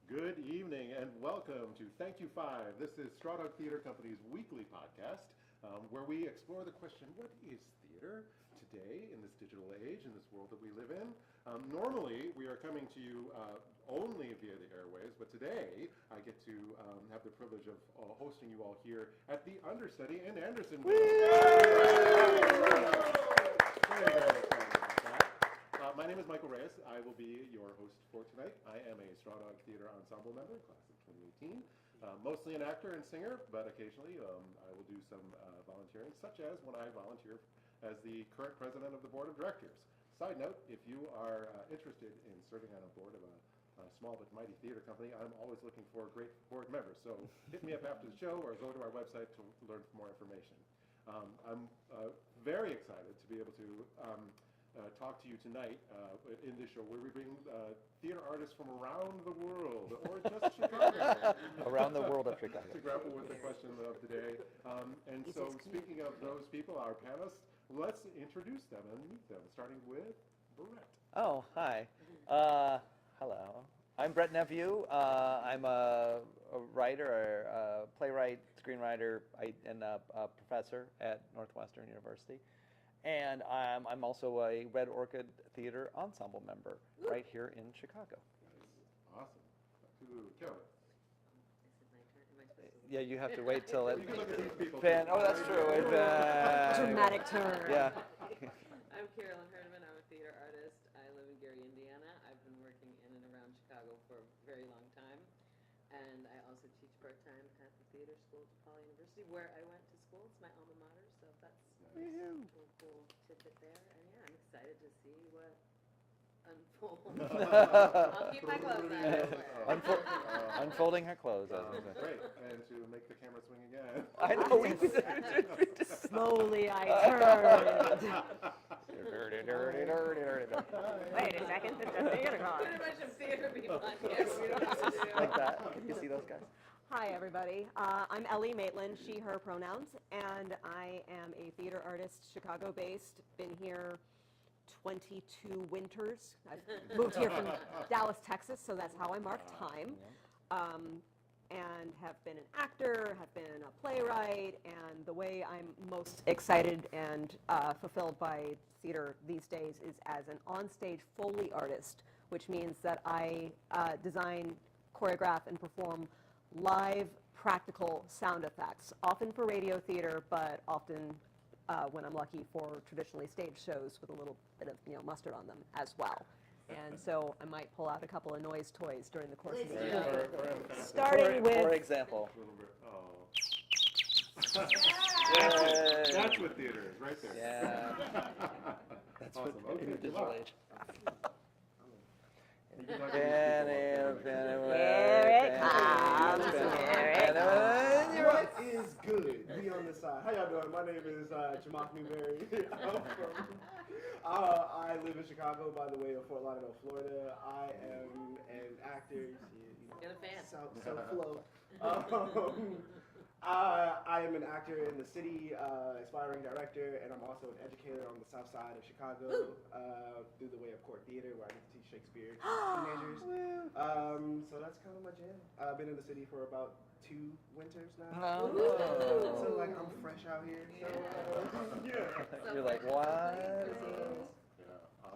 Good evening and welcome to Thank You Five. This is Straw Dog Theater Company's weekly podcast where we explore the question, what is theater today in this digital age, in this world that we live in? Normally, we are coming to you only via the airwaves, but today I get to have the privilege of hosting you all here at the Understudy in Andersonville. Very excited about that. My name is Michael Reyes. I will be your host for tonight. I am a Straw Dog Theater Ensemble member, class of 2018. Mostly an actor and singer, but occasionally I will do some volunteering, such as when I volunteer as the current president of the board of directors. Side note, if you are interested in serving on a board of a small but mighty theater company, I'm always looking for great board members. So hit me up after the show or go to our website to learn more information. I'm very excited to be able to talk to you tonight in this show where we bring theater artists from around the world, or just Chicago. Around the world of Chicago. To grapple with the question of the day. And so speaking of those people, our panelists, let's introduce them and meet them, starting with Brett. Oh, hi. Hello. I'm Brett Neveu. I'm a writer, a playwright, screenwriter, and a professor at Northwestern University. And I'm also a Red Orchid Theatre ensemble member right here in Chicago. Awesome. Carolyn. Yeah, you have to wait till it. You can look at these people. Oh, that's true. Dramatic turn. Yeah. I'm Carolyn Herman. I'm a theater artist. I live in Gary, Indiana. I've been working in and around Chicago for a very long time. And I also teach part-time at the theater school at DePaul University, where I went to school. It's my alma mater, so that's a cool tidbit there. And yeah, I'm excited to see what unfolds. I'll keep my clothes on. Unfolding her clothes. Great. And to make the camera swing again. I know. Slowly I turned. Wait a second, it's a theater call. Pretty much some theater people on here. We don't have to do Like that. Can you see those guys? Hi, everybody. I'm Ele Matelan, she, her pronouns, and I am a theater artist, Chicago-based. Been here 22 winters. I've moved here from Dallas, Texas, so that's how I mark time. And have been an actor, have been a playwright, and the way I'm most excited and fulfilled by theater these days is as an onstage Foley artist, which means that I design, choreograph, and perform live practical sound effects, often for radio theater, but often when I'm lucky for traditionally staged shows with a little bit of mustard on them as well. And so I might pull out a couple of noise toys during the course of the evening. Starting with... For example. That's what theater is, right there. Yeah. That's awesome. what Okay, digital age. Here it comes. What is good? Be on the side. How y'all doing? My name is Jamak Newberry. I live in Chicago, by the way, of Fort Lauderdale, Florida. I am an actor. Get a fan. So flow. I am an actor in the city, aspiring director, and I'm also an educator on the south side of Chicago through the way of Court Theater, where I get to teach Shakespeare to teenagers. So that's kind of my jam. I've been in the city for about 2 winters now. So like I'm fresh out here. So, yeah. You're like, what? Yeah.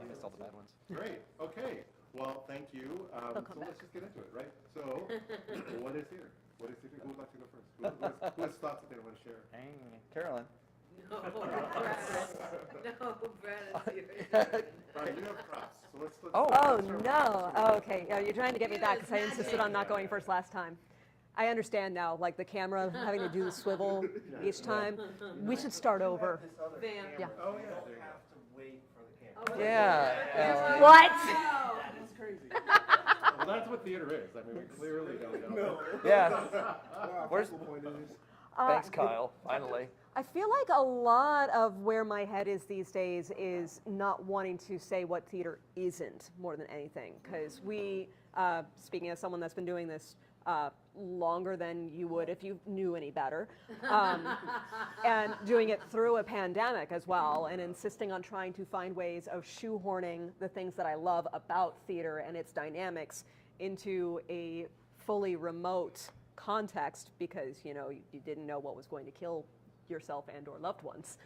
You missed all the bad ones. Great. Okay. Well, thank you. So let's just get into it, right? So, what is theater? What is theater? Who would like to go first? Who has thoughts that they want to share? Carolyn. No, Brad is theater. Right, you have props. So let's Oh, no. Oh, okay. You're trying to get me back because I insisted on not going first last time. I understand now, like the camera having to do the swivel each time. We should start over. Yeah. Oh, yeah. You don't have to wait for the camera. Yeah. What? That is crazy. Well, that's what theater is. I mean, we clearly don't know. No. Yeah. Where's the point is? Thanks, Kyle. Finally. I feel like a lot of where my head is these days is not wanting to say what theater isn't more than anything. Because we, speaking as someone that's been doing this longer than you would if you knew any better, and doing it through a pandemic as well, and insisting on trying to find ways of shoehorning the things that I love about theater and its dynamics into a fully remote context because, you know, you didn't know what was going to kill yourself and or loved ones.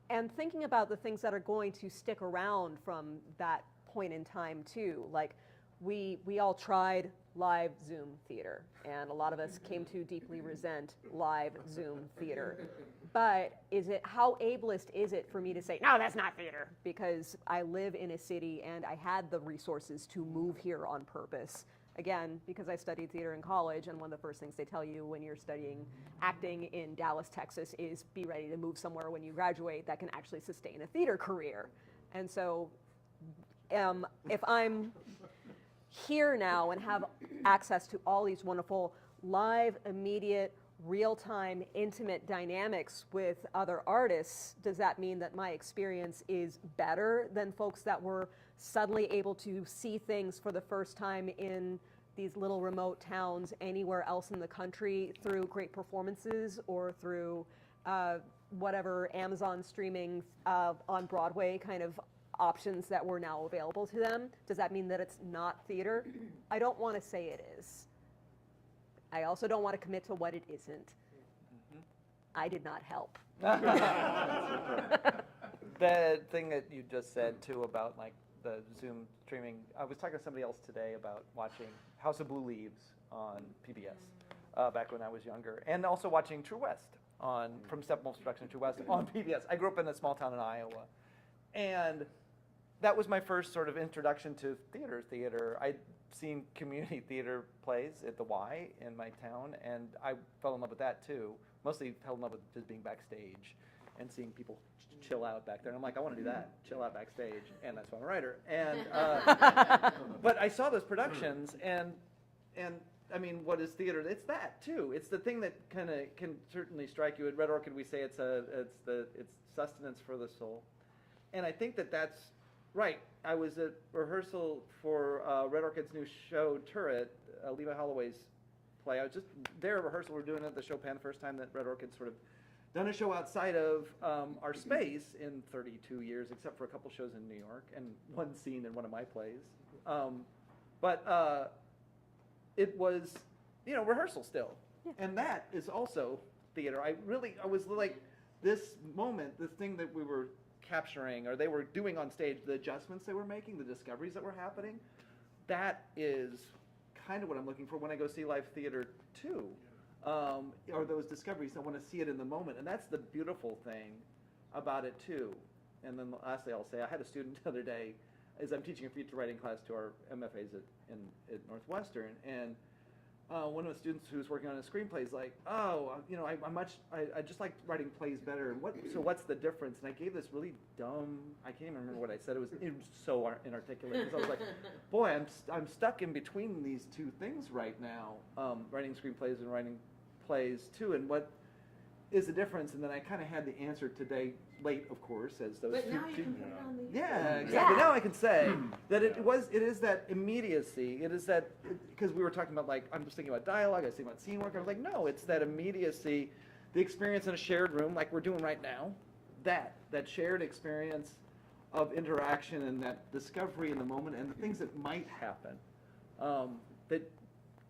And thinking about the things that are going to stick around from that point in time too, like we all tried live Zoom theater, and a lot of us came to deeply resent live Zoom theater. But how ableist is it for me to say, no, that's not theater? Because I live in a city and I had the resources to move here on purpose. Again, because I studied theater in college, and one of the first things they tell you when you're studying acting in Dallas, Texas, is be ready to move somewhere when you graduate that can actually sustain a theater career. And so if I'm here now and have access to all these wonderful live, immediate, real-time, intimate dynamics with other artists, does that mean that my experience is better than folks that were suddenly able to see things for the first time in these little remote towns anywhere else in the country through great performances or through whatever Amazon streaming on Broadway kind of options that were now available to them? Does that mean that it's not theater? I don't want to say it is. I also don't want to commit to what it isn't. I did not help. The thing that you just said too about like the Zoom streaming, I was talking to somebody else today about watching House of Blue Leaves on PBS back when I was younger, and also watching True West from Steppenwolf's production of True West on PBS. I grew up in a small town in Iowa, and that was my first sort of introduction to theater. I'd seen community theater plays at the Y in my town, and I fell in love with that too. Mostly fell in love with just being backstage and seeing people chill out back there. And I'm like, I want to do that, chill out backstage, and that's why I'm a writer. And but I saw those productions, and I mean, what is theater? It's that too. It's the thing that kind of can certainly strike you. At Red Orchid, we say it's sustenance for the soul, and I think that's right. I was at rehearsal for Red Orchid's new show, Turret, Levi Holloway's play. I was just there at rehearsal. We're doing it at the Chopin, the first time that Red Orchid sort of done a show outside of our space in 32 years, except for a couple shows in New York and one scene in one of my plays. But it was, rehearsal still. Yeah. And that is also theater. I was like, this moment, this thing that we were capturing, or they were doing on stage, the adjustments they were making, the discoveries that were happening, that is kind of what I'm looking for when I go see live theater too. Or those discoveries, I want to see it in the moment. And that's the beautiful thing about it too. And then lastly, I'll say, I had a student the other day, as I'm teaching a feature writing class to our MFAs at Northwestern, and one of the students who's working on a screenplay is like, I just like writing plays better. So what's the difference? And I gave this really dumb, I can't even remember what I said. It was so inarticulate, because I was like, boy, I'm stuck in between these two things right now, writing screenplays and writing plays too. And what is the difference? And then I kind of had the answer today, late, of course, as those but two. now you can put it on the Yeah, exactly. Yeah. Now I can say that it is that immediacy. It is that, because we were talking about, like, I'm just thinking about dialogue, I was thinking about scene work. I was like, no, it's that immediacy, the experience in a shared room, like we're doing right now. That shared experience of interaction and that discovery in the moment and the things that might happen. That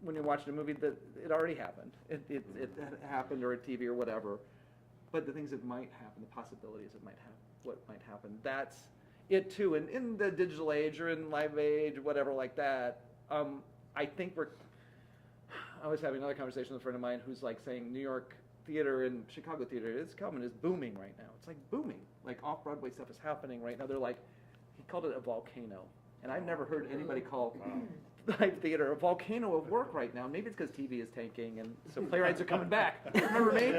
when you're watching a movie, that it already happened. It happened, or a TV or whatever. But the things that might happen, the possibilities that might happen, what might happen, that's it too. And in the digital age or in live age, whatever like that, I think I was having another conversation with a friend of mine who's like saying New York theater and Chicago theater is booming right now. It's like booming. Like off-Broadway stuff is happening right now. They're like, he called it a volcano. And I've never heard anybody call live theater a volcano of work right now. Maybe it's because TV is tanking and so playwrights are coming back. Remember me?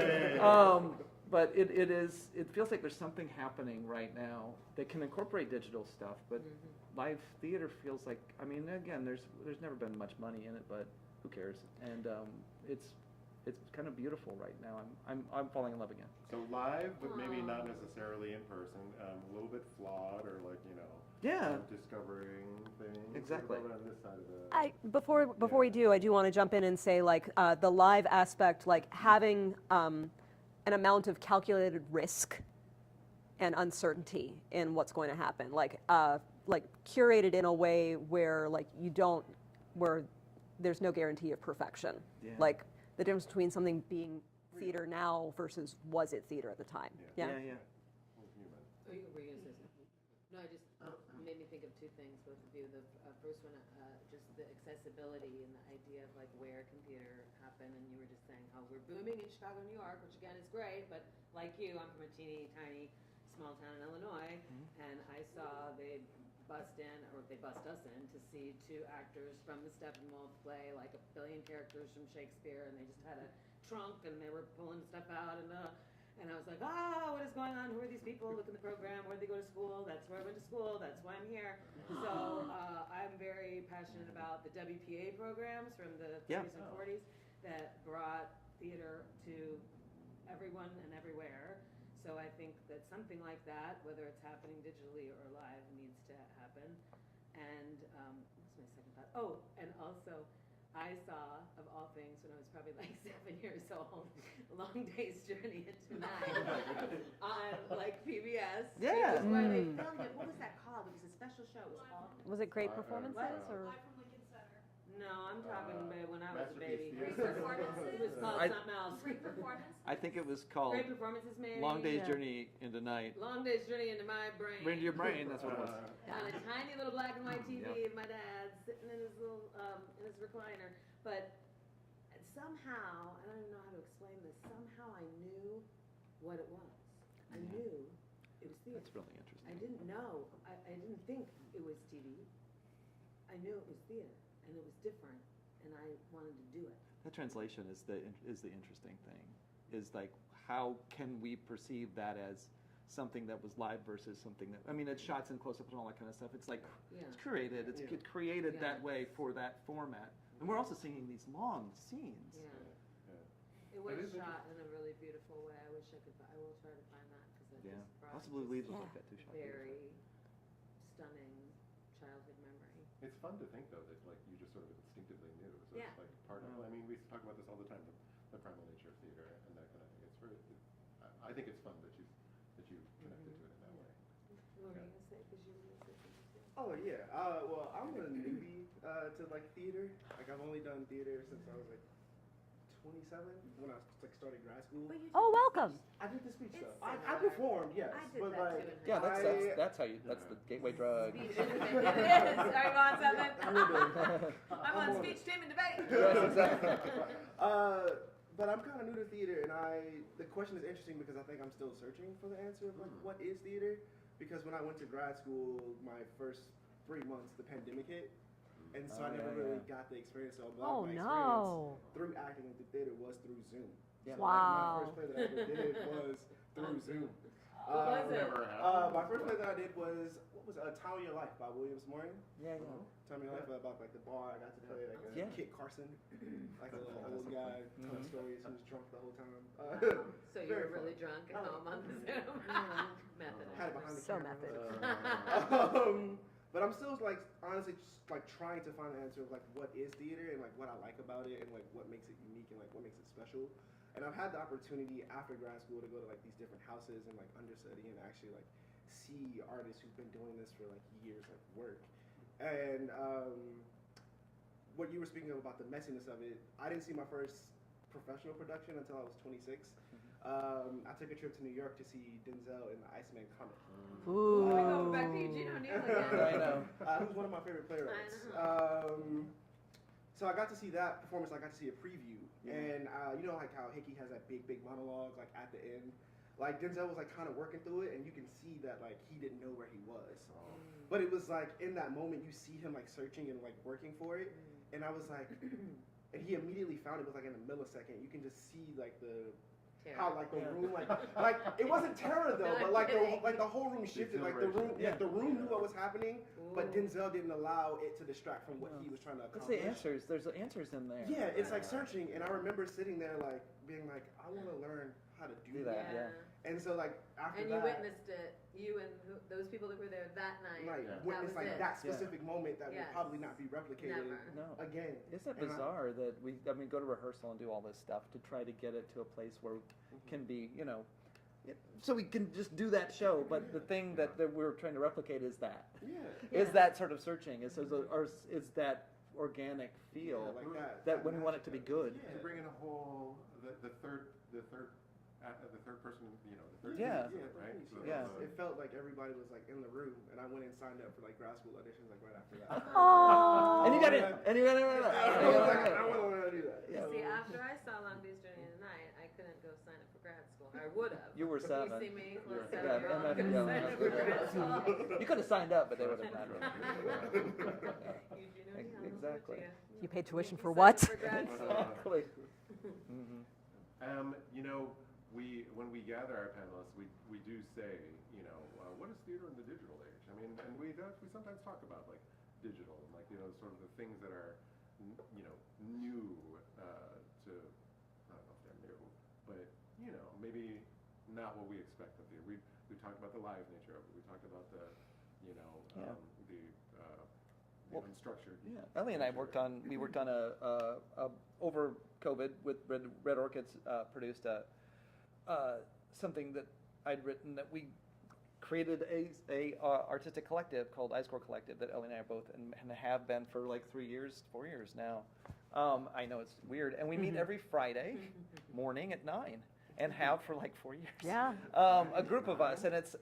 But it feels like there's something happening right now that can incorporate digital stuff, but live theater feels like, I mean, again, there's never been much money in it, but who cares? And it's kind of beautiful right now. I'm falling in love again. So live, but maybe not necessarily in person, a little bit flawed, or like, discovering things. Exactly. On this side of the... Before we do, I do want to jump in and say, like, the live aspect, like having an amount of calculated risk and uncertainty in what's going to happen, like curated in a way where, like, where there's no guarantee of perfection. Yeah. Like the difference between something being theater now versus was it theater at the time. Yeah. Were you going to say something? No, I just made me think of two things, both of you. The first one, just the accessibility and the idea of like where can theater happen, and you were just saying how we're booming in Chicago, New York, which again is great, but like you, I'm from a teeny tiny small town in Illinois, and I saw they bust us in to see two actors from the Steppenwolf play like a billion characters from Shakespeare, and they just had a trunk and they were pulling stuff out, and I was like, what is going on? Who are these people? Look in the program. Where did they go to school? That's where I went to school. That's why I'm here. So I'm very passionate about the WPA programs from the 30s and 40s that brought theater to everyone and everywhere. So I think that something like that, whether it's happening digitally or live, needs to happen. And what's my second thought? Oh, and also, I saw, of all things, when I was probably like 7 years old, Long Day's Journey into Night on like PBS. Yeah. It was where they filmed it. What was that called? It was a special show. It was called. Was it great performances or? No, I'm talking about when I was a Masterpiece baby. Theater. It was called something else. Great performance. I think it was called Great performances, maybe. Long Day's Yeah. Journey into Night. Long Day's Journey into my brain. Brain to your brain, that's what it was. On a tiny little black and white TV, Yep. and my dad sitting in his little in his recliner. But somehow, I don't even know how to explain this. Somehow I knew what it was. I knew it was theater. That's really interesting. I didn't know. I didn't think it was TV. I knew it was theater, and it was different, and I wanted to do it. The translation is the interesting thing. Is like, how can we perceive that as something that was live versus something that, I mean, it's shots and close-up and all that kind of stuff. It's like, Yeah. it's created. It's Yeah. created Yeah. that way for that format. And we're also seeing these long scenes. Yeah. Yeah. It was It is shot in a really beautiful way. I wish I could. I will try to find that because it Yeah. just brought Possibly just Leaves was like that too. Shot very stunning childhood memory. It's fun to think though that like you just sort of instinctively knew. So Yeah. it's like part of. I mean, we talk about this all the time, the primal nature of theater and that kind of thing. It's very. I think it's fun that you connected to it in that way. What were you gonna say? Because you were gonna say something too. Oh yeah. Well, I'm a newbie to like theater. Like I've only done theater since I was like 27 when I like started grad school. But you Oh, welcome. I did the speech It's stuff. I similar. performed, yes, I did but that like too in Yeah, I- that's how you. That's the gateway drug. Speech and debate. It is. Are you on something? I'm into I'm on speech, team, and debate. Yes, exactly. But I'm kind of new to theater, and the question is interesting because I think I'm still searching for the answer of like what is theater. Because when I went to grad school, my first 3 months, the pandemic hit, and so I Oh, never yeah, really yeah. got the experience. So a lot Oh of my no. experience through acting into theater was through Zoom. Yeah. So, Wow. like, my first play that I ever did was through Zoom. What was it? Never happened. My first play that I did was Time of Your Life by Williams Morton. Yeah, yeah. Time of Your Life about like the bar. I got to play like a Yeah. Kit Carson, like a little old guy telling stories. He was drunk the whole time. So you Very were really fun. drunk at home on the Zoom. Method. Had it behind the So camera. method. But I'm still like honestly just like trying to find the answer of like what is theater and like what I like about it and like what makes it unique and like what makes it special. And I've had the opportunity after grad school to go to like these different houses and like understudy and actually like see artists who've been doing this for like years like work. And what you were speaking of about the messiness of it, I didn't see my first professional production until I was 26. I took a trip to New York to see Denzel in the Iceman comic. Ooh. We go back to Eugene O'Neill again. I know. Who's one of my favorite playwrights. I So I got to see that performance. I got to see a preview, and you know like how Hickey has that big monologue like at the end. Like Denzel was like kind of working through it, and you can see that like he didn't know where he was. But it was like in that moment you see him like searching and like working for it, and I was like, and he immediately found it. It was like in a millisecond. You can just see like how like the room like it wasn't terror though, but like the whole room shifted. Like the room the room knew what was happening, but Denzel didn't allow it to distract from what he was trying to What's accomplish. the answers? There's answers in there. Yeah, it's like searching, and I remember sitting there like being like, I want to learn how to do that. Yeah. And so like after And that, you witnessed it, you and those people that were there that night. like Yeah. witnessed was like it. that specific moment that Yes. will probably not be replicated Never. No. again. Isn't it And I- bizarre that we go to rehearsal and do all this stuff to try to get it to a place where it can be, so we can just do that show, but the thing that we're trying to replicate is that. Yeah. Is that sort of searching, is that organic feel Yeah, like that when we want it to be good. You bring in a whole the third person, you know, the third Yeah. piece, right? So, Yeah. It felt like everybody was like in the room, and I went and signed up for like grad school auditions like right after that. Oh. And you got in. And you got in. I was like, I wouldn't want to do that. Yeah. See, after I saw Long Beach Journey of the Night, I couldn't go sign up for grad school. I would have. You were 7. You see me, little Yeah, 7-year-old, and couldn't yeah, sign up for grad school. You could have signed up, but they would have not. Exactly. You paid tuition You for signed what? up for grad school. Exactly. You know, when we gather our panelists, we do say, you know, what is theater in the digital age? I mean, and we sometimes talk about like digital and like, you know, sort of the things that are, you know, new to, I don't know if they're new, but you know, maybe not what we expect of theater. We talked about the live nature of it. We talked about the, you know, the unstructured. Yeah, Ellie and I worked on a over COVID with Red Orchids produced something that I'd written that we created a artistic collective called iScore Collective that Ellie and I are both and have been for like 4 years now. I know it's weird, and we meet every Friday morning at 9. And have for like 4 years. Yeah. A group of us, and it's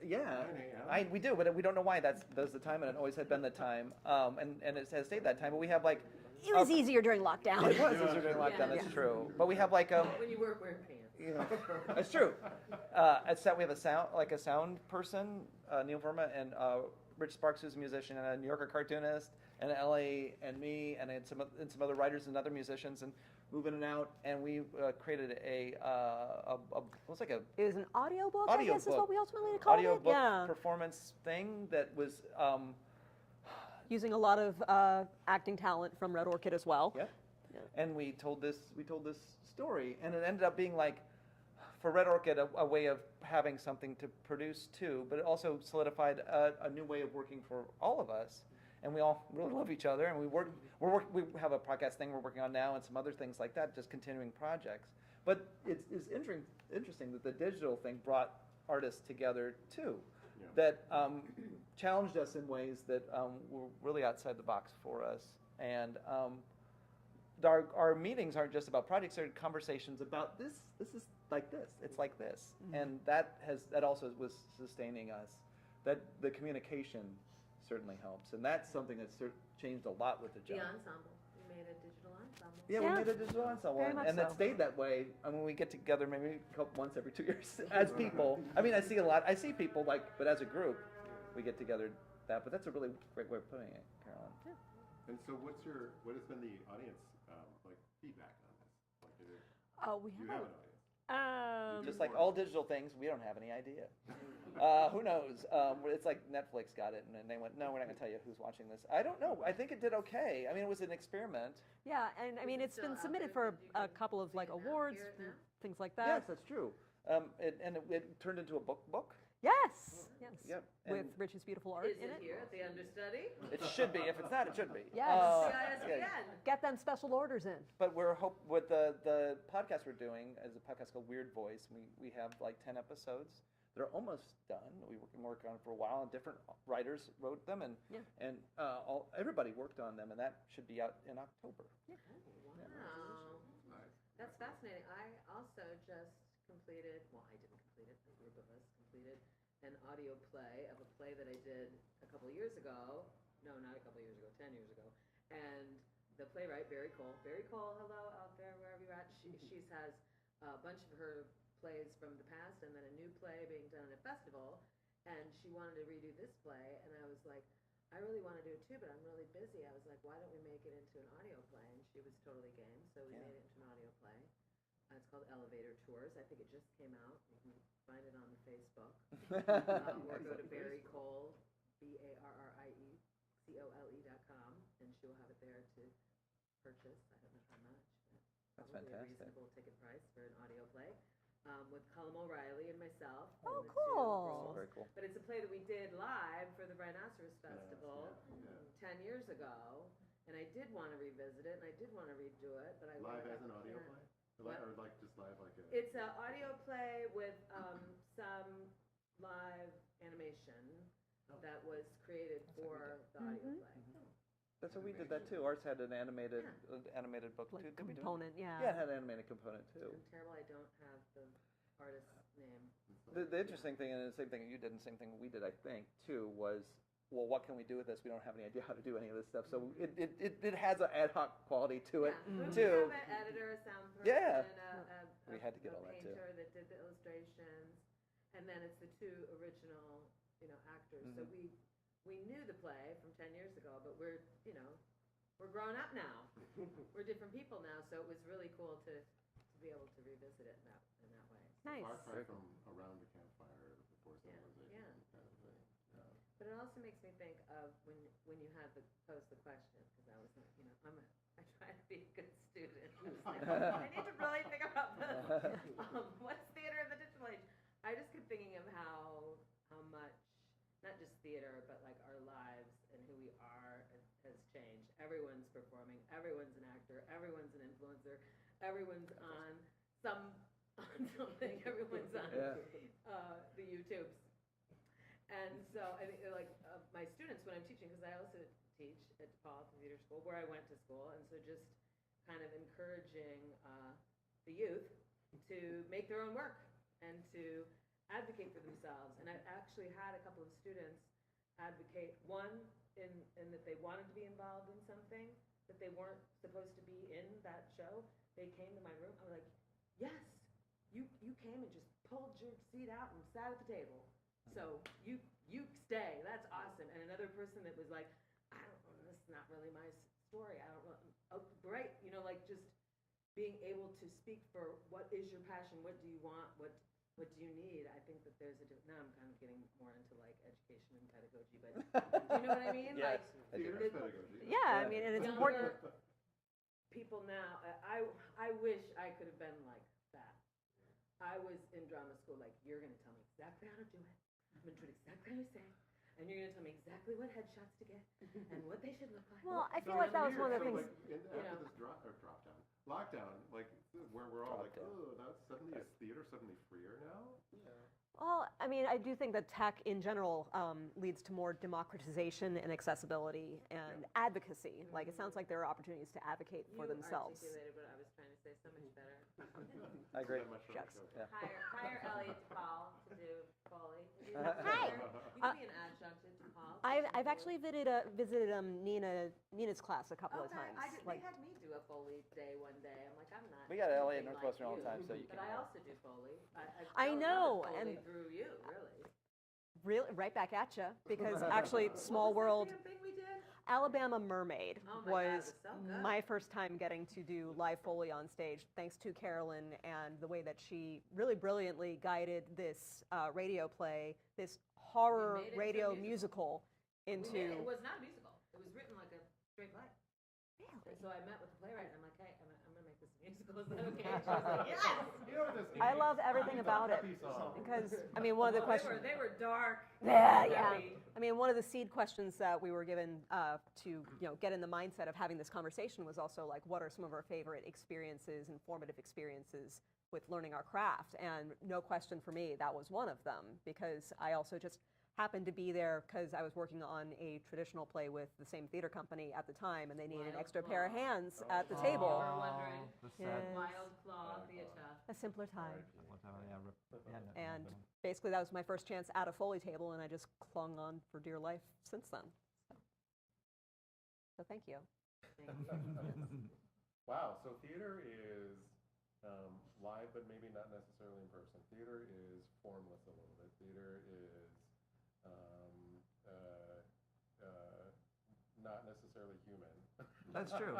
we do, but we don't know why that's the time, and it always had been the time, and it has stayed that time. But we have like It was easier during lockdown. it was easier during lockdown. Yeah. That's true. But we have like When you work wearing pants. you know, it's true. At set we have a sound person, Neil Verma, and Rich Sparks, who's a musician and a New Yorker cartoonist, and Ellie and me, and some other writers and other musicians, and move in and out, and we created it was like a It was an audiobook, I guess is Audiobook. what we ultimately called it. audiobook Yeah. performance thing that was Using a lot of acting talent from Red Orchid as well. yeah. And we told this story, and it ended up being like, for Red Orchid, a way of having something to produce too, but it also solidified a new way of working for all of us. And we all really love each other, and we have a podcast thing we're working on now, and some other things like that, just continuing projects. But it's interesting that the digital thing brought artists together too, that challenged us in ways that were really outside the box for us. And our meetings aren't just about projects; they're conversations about this. This is like this. It's like this, and that also was sustaining us. That the communication certainly helps, and that's something that's changed a lot with the The job. ensemble. We made a digital ensemble. Yeah, Yeah. we made a digital ensemble, Very much and that so. stayed that way. I mean, we get together maybe once every 2 years as people. I mean, I see people but as a group, we get together. But that's a really great way of putting it, Carolyn. And so what has been the audience like feedback on this? Like, do We you have have an audience? Just like all digital things, we don't have any idea. Who knows? It's like Netflix got it, and then they went, no, we're not going to tell you who's watching this. I don't know. I think it did okay. I mean, it was an experiment. Yeah, and I mean, it's Still been out submitted there, for but you a can couple of see like it now, awards, hear it now. things like Yes, that. that's true. It turned into a book. Yes, yes. Yep. With And Rich's beautiful art Is in it it. here at the understudy? it should be. If it's not, it should be. Yes. Yeah. CISBN. Get them special orders in. But with the podcast we're doing is a podcast called Weird Voice. We have like 10 episodes. They're almost done. We can work on it for a while, and different writers wrote them, and Yeah. everybody worked on them, and that should be out in October. Wow. Nice. That's fascinating. I also just completed, well, I didn't complete it, a group of us completed an audio play of a play that I did a couple of years ago. No, not a couple of years ago, 10 years ago. And the playwright, Barry Cole, hello out there, wherever you're at, she has a bunch of her plays from the past and then a new play being done at a festival. And she wanted to redo this play, and I was like, I really want to do it too, but I'm really busy. I was like, why don't we make it into an audio play? And she was totally game, so we made it into an audio play. It's called Elevator Tours. I think it just came out. You can find it on Facebook. Or go to Barry Cole, BarrieCole.com, and she'll have it there to purchase. I don't know how much. That's Probably fantastic. a reasonable ticket price for an audio play. With Colm O'Reilly and myself. Oh, and the two cool. roles. Very cool. But it's a play that we did live for the Rhinoceros Festival 10 years ago, and I did want to revisit it, and I did want to redo it, but I Live as an audio play? What? Or like just live like a... It's an audio play with some live animation that was created for the audio play. That's what we did that too. Ours had an animated book Like too. Did we do it? component, yeah. Yeah, it had an animated component too. I'm terrible, I don't have the artist's name. The interesting thing, and the same thing you did, and the same thing we did, I think, too, was, well, what can we do with this? We don't have any idea how to do any of this stuff. So it has an ad hoc quality to it, We too. have an editor, a sound person, Yeah. a We had to get all that, too. painter that did the illustrations, and then it's the two original, actors. So we knew the play from 10 years ago, but we're grown up now. We're different people now, so it was really cool to be able to revisit it in that way. Nice. Far cry from around the campfire before civilization yeah. kind of thing. Yeah. But it also makes me think of when you had to pose the question, because I was, I try to be a good student. I was like, I need to really think about this. What's theater in the digital age? I just kept thinking of how much, not just theater, but like our lives and who we are has changed. Everyone's performing. Everyone's an actor. Everyone's an influencer. Everyone's on something. Everyone's on the YouTubes. And so, my students, when I'm teaching, because I also teach at DePaul Theater School, where I went to school, and so just kind of encouraging the youth to make their own work and to advocate for themselves. And I've actually had a couple of students advocate, one, in that they wanted to be involved in something that they weren't supposed to be in that show. They came to my room, I was like, yes, you came and just pulled your seat out and sat at the table. So you stay, that's awesome. And another person that was like, this is not really my story, I don't really, oh, great, just being able to speak for what is your passion, what do you want, what do you need? I think that there's now I'm kind of getting more into like education and pedagogy, but do you know what I mean? Yes, Theater's pedagogy. Yeah, I mean, and it's important. People now, I wish I could have been like that. I was in drama school, like, you're going to tell me exactly how to do it. I'm going to do it exactly how you say. And you're going to tell me exactly what headshots to get and what they should look like. Well, I feel So like that was it's one of the weird. things. So, after this lockdown, where we're all like, Lockdown. oh, that's suddenly, is theater suddenly freer now? Yeah. Well, I mean, I do think that tech in general leads to more democratization and accessibility and advocacy. Like, it sounds like there are opportunities to advocate for themselves. You articulated what I was trying to say so much better. I agree. Shucks. Yeah. Hire Elliot DePaul to do Foley. Hi. You can be an adjunct at DePaul. I've actually visited Nina's class a couple of times. They had me do a Foley day one day. I'm like, I'm not. We got Elliot anything Northwestern all like the time, so you But can. I also do Foley. I know, Foley and- through you, really. Really, right back at you, because actually, Small World, What was that damn thing we did? Alabama Mermaid Oh my God, it was was so good. my first time getting to do live Foley on stage, thanks to Carolyn and the way that she really brilliantly guided this radio play, this horror We made it radio into a musical. musical We into. did. It was not a musical. It was written like a straight play. Really? So I met with the playwright, and I'm like, hey, I'm going to make this a musical. Is that okay? And she was like, yes! You know what this I means? love everything It's a about it happy song. because I mean one of the Oh, questions. They were dark. Yeah. heavy. I mean, one of the seed questions that we were given to get in the mindset of having this conversation was also like, what are some of our favorite experiences and formative experiences with learning our craft? And no question for me, that was one of them, because I also just happened to be there because I was working on a traditional play with the same theater company at the time, and they needed an Wild extra pair of Claw. hands at the You table. were wondering. Yes. Wild Claw Theatre. A simpler time. Yeah. And basically, that was my first chance at a Foley table, and I just clung on for dear life since then. So thank you. Wow, so theater is live, but maybe not necessarily in person. Theater is formless a little bit. Theater is not necessarily human. That's true.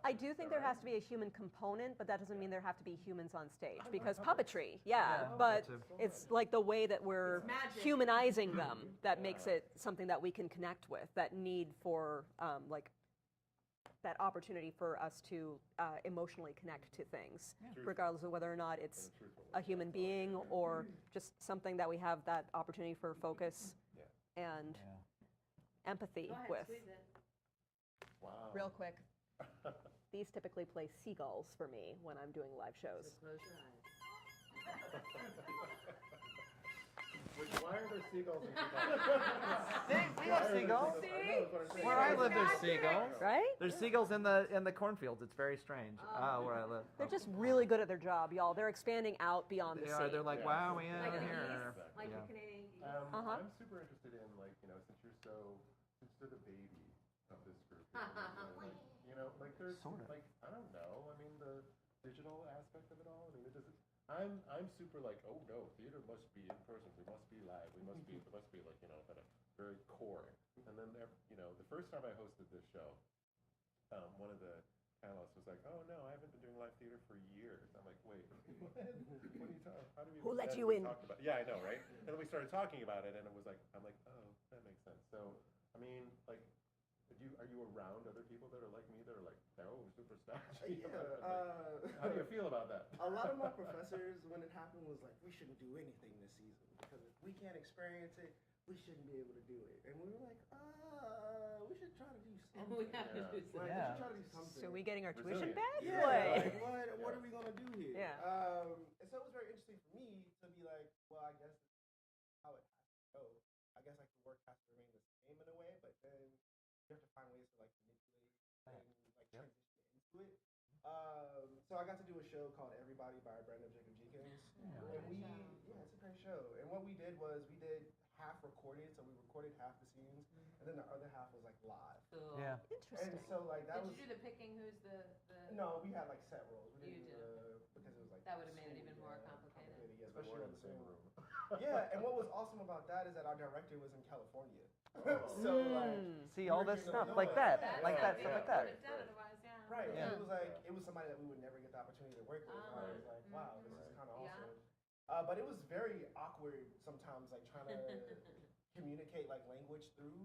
I do think there has to be a human component, but that doesn't mean there have to be humans on stage, because puppetry, yeah, but it's like the way that we're It's magic. humanizing them that makes it something that we can connect with, that need for like that opportunity for us to emotionally connect to things, regardless of whether or not it's a human being or just something that we have that opportunity for focus and empathy Go ahead, with. squeeze it. Wow. Real quick. These typically play seagulls for me when I'm doing live shows. So close your eyes. Why are there seagulls in Chicago? We have seagulls. Where I live, there's seagulls. Right? There's seagulls in the cornfields. It's very strange. Where I live. They're just really good at their job, y'all. They're expanding out beyond the They are. sea. They're like, wow, yeah, Like the here. geese, like the Canadian geese. I'm super interested in, like, since you're the baby of this group, there's Sort of. like, I don't know. I mean, the digital aspect of it all. I mean, it doesn't. I'm super like, oh no, theater must be in person. We must be live. We must be. It must be like, kind of very core. And then the first time I hosted this show, one of the panelists was like, oh no, I haven't been doing live theater for years. I'm like, wait, what? What are you talking? How do we? Who let then you we in? talked about- yeah, I know, right? And then we started talking about it, and it was like, I'm like, oh, that makes sense. So, I mean, like, are you around other people that are like me that are like, oh, super snatchy? How do you feel about that? A lot of my professors, when it happened, was like, we shouldn't do anything this season because if we can't experience it, we shouldn't be able to do it. And we were like, we should try to do something. We have to do something. Like, we should try to do something. So we getting our tuition Resilient. back? Yeah, Boy. like, what are we gonna do here? Yeah. And so it was very interesting for me to be like, well, I guess this is how it has to go. I guess like the work has to remain the same in a way, but then you have to find ways to like manipulate and like transition into it. So I got to do a show called Everybody by Brandon Jacob Jenkins, and it's a great show. And what we did was we did half recorded, so we recorded half the scenes, and then the other half was like live. Cool. Yeah. Interesting. And so like that Did was you do the picking? Who's the? no, we had like set roles. We You didn't do because it was like That would have made it school, even more complicated. Yeah, They especially were on in the the same Zoom. room. Yeah, and what was awesome about that is that our director was in California. So like, See all this we were stuff getting like to know that, it. like that, stuff like that. It's done otherwise, yeah. Right. Yeah. And it was like it was somebody that we would never get the opportunity to work with. And I was like, wow, this is kind of Yeah. awesome. But it was very awkward sometimes, like trying to communicate like language through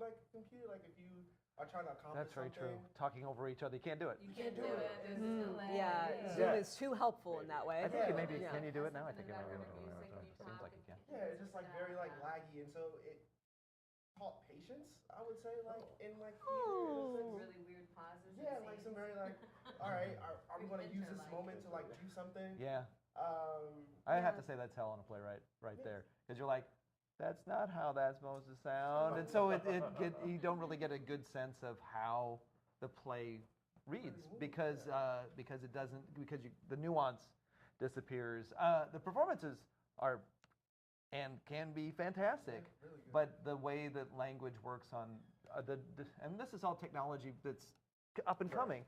like computer. Like if you are trying to accomplish That's very something. true. Talking over each other, you can't do it. You can't do it. There's a delay. Yeah, Zoom is too helpful in that way. I think Yeah. maybe Yeah. can you do it now? I think it might be able to Music do it. when you Seems talk like you can. Yeah, it's just like very like laggy, and so it taught patience. I would say like in like theater, in a sense. Really weird pauses. and Yeah, like some scenes. very like, all right, are we gonna use this moment to like do something? Yeah. I Yeah. have to say that's hell on a play right there, because you're like, that's not how that's supposed to sound, and so you don't really get a good sense of how the play reads because it doesn't the nuance disappears. The performances are and can be fantastic, Really good. but the way that language works on and this is all technology that's up and coming.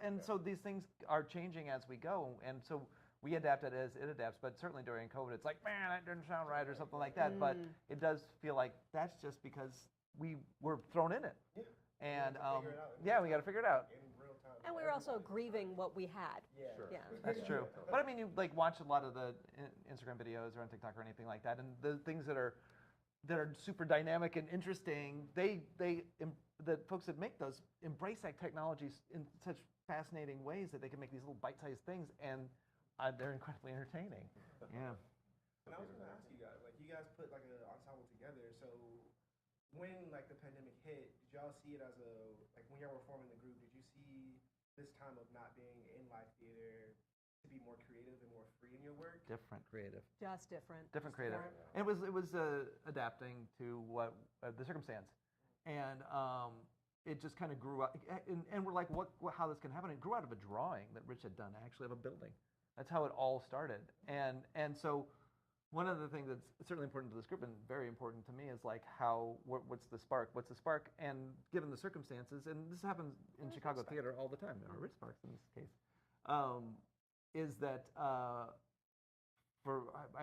And so these things are changing as we go, and so we adapt it as it adapts. But certainly during COVID, it's like, man, that didn't sound right or something like that. But it does feel like that's just because we were thrown in it. Yeah. And We have to figure it out in yeah, real we got to time. figure it out. In real time. And we were also grieving what we had. Yeah. Sure. Yeah. That's true. But I mean, you like watch a lot of the Instagram videos or on TikTok or anything like that, and the things that are super dynamic and interesting, the folks that make those embrace that technology in such fascinating ways that they can make these little bite-sized things, and they're incredibly entertaining. Yeah. And I was gonna ask you guys put like an ensemble together. So when like the pandemic hit, did y'all see it as like when y'all were forming the group? Did you see this time of not being in live theater to be more creative and more free in your work? Different creative. Just different. Different creative. different. And it was adapting to what the circumstance, and it just kind of grew up. And we're like, how this can happen? It grew out of a drawing that Rich had done, actually, of a building. That's how it all started. And so one of the things that's certainly important to this group and very important to me is like what's the spark? What's the spark? And given the circumstances, and this happens in Chicago theater all the time, or Rich Sparks in this case, is that I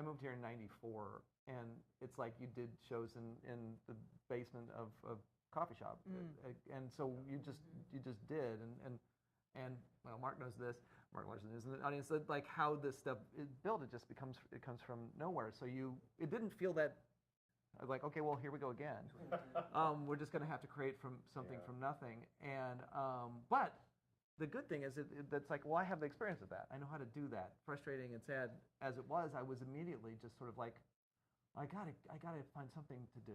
moved here in '94, and it's like you did shows in the basement of coffee shop, and so you just did, and well, Mark knows this. Mark Larson is in the audience. That like how this stuff is built, it comes from nowhere. So it didn't feel that like, okay, well, here we go again. We're just going to have to create from something from nothing, and but the good thing is that's like, well, I have the experience of that. I know how to do that. Frustrating and sad as it was, I was immediately just sort of like, I gotta find something to do.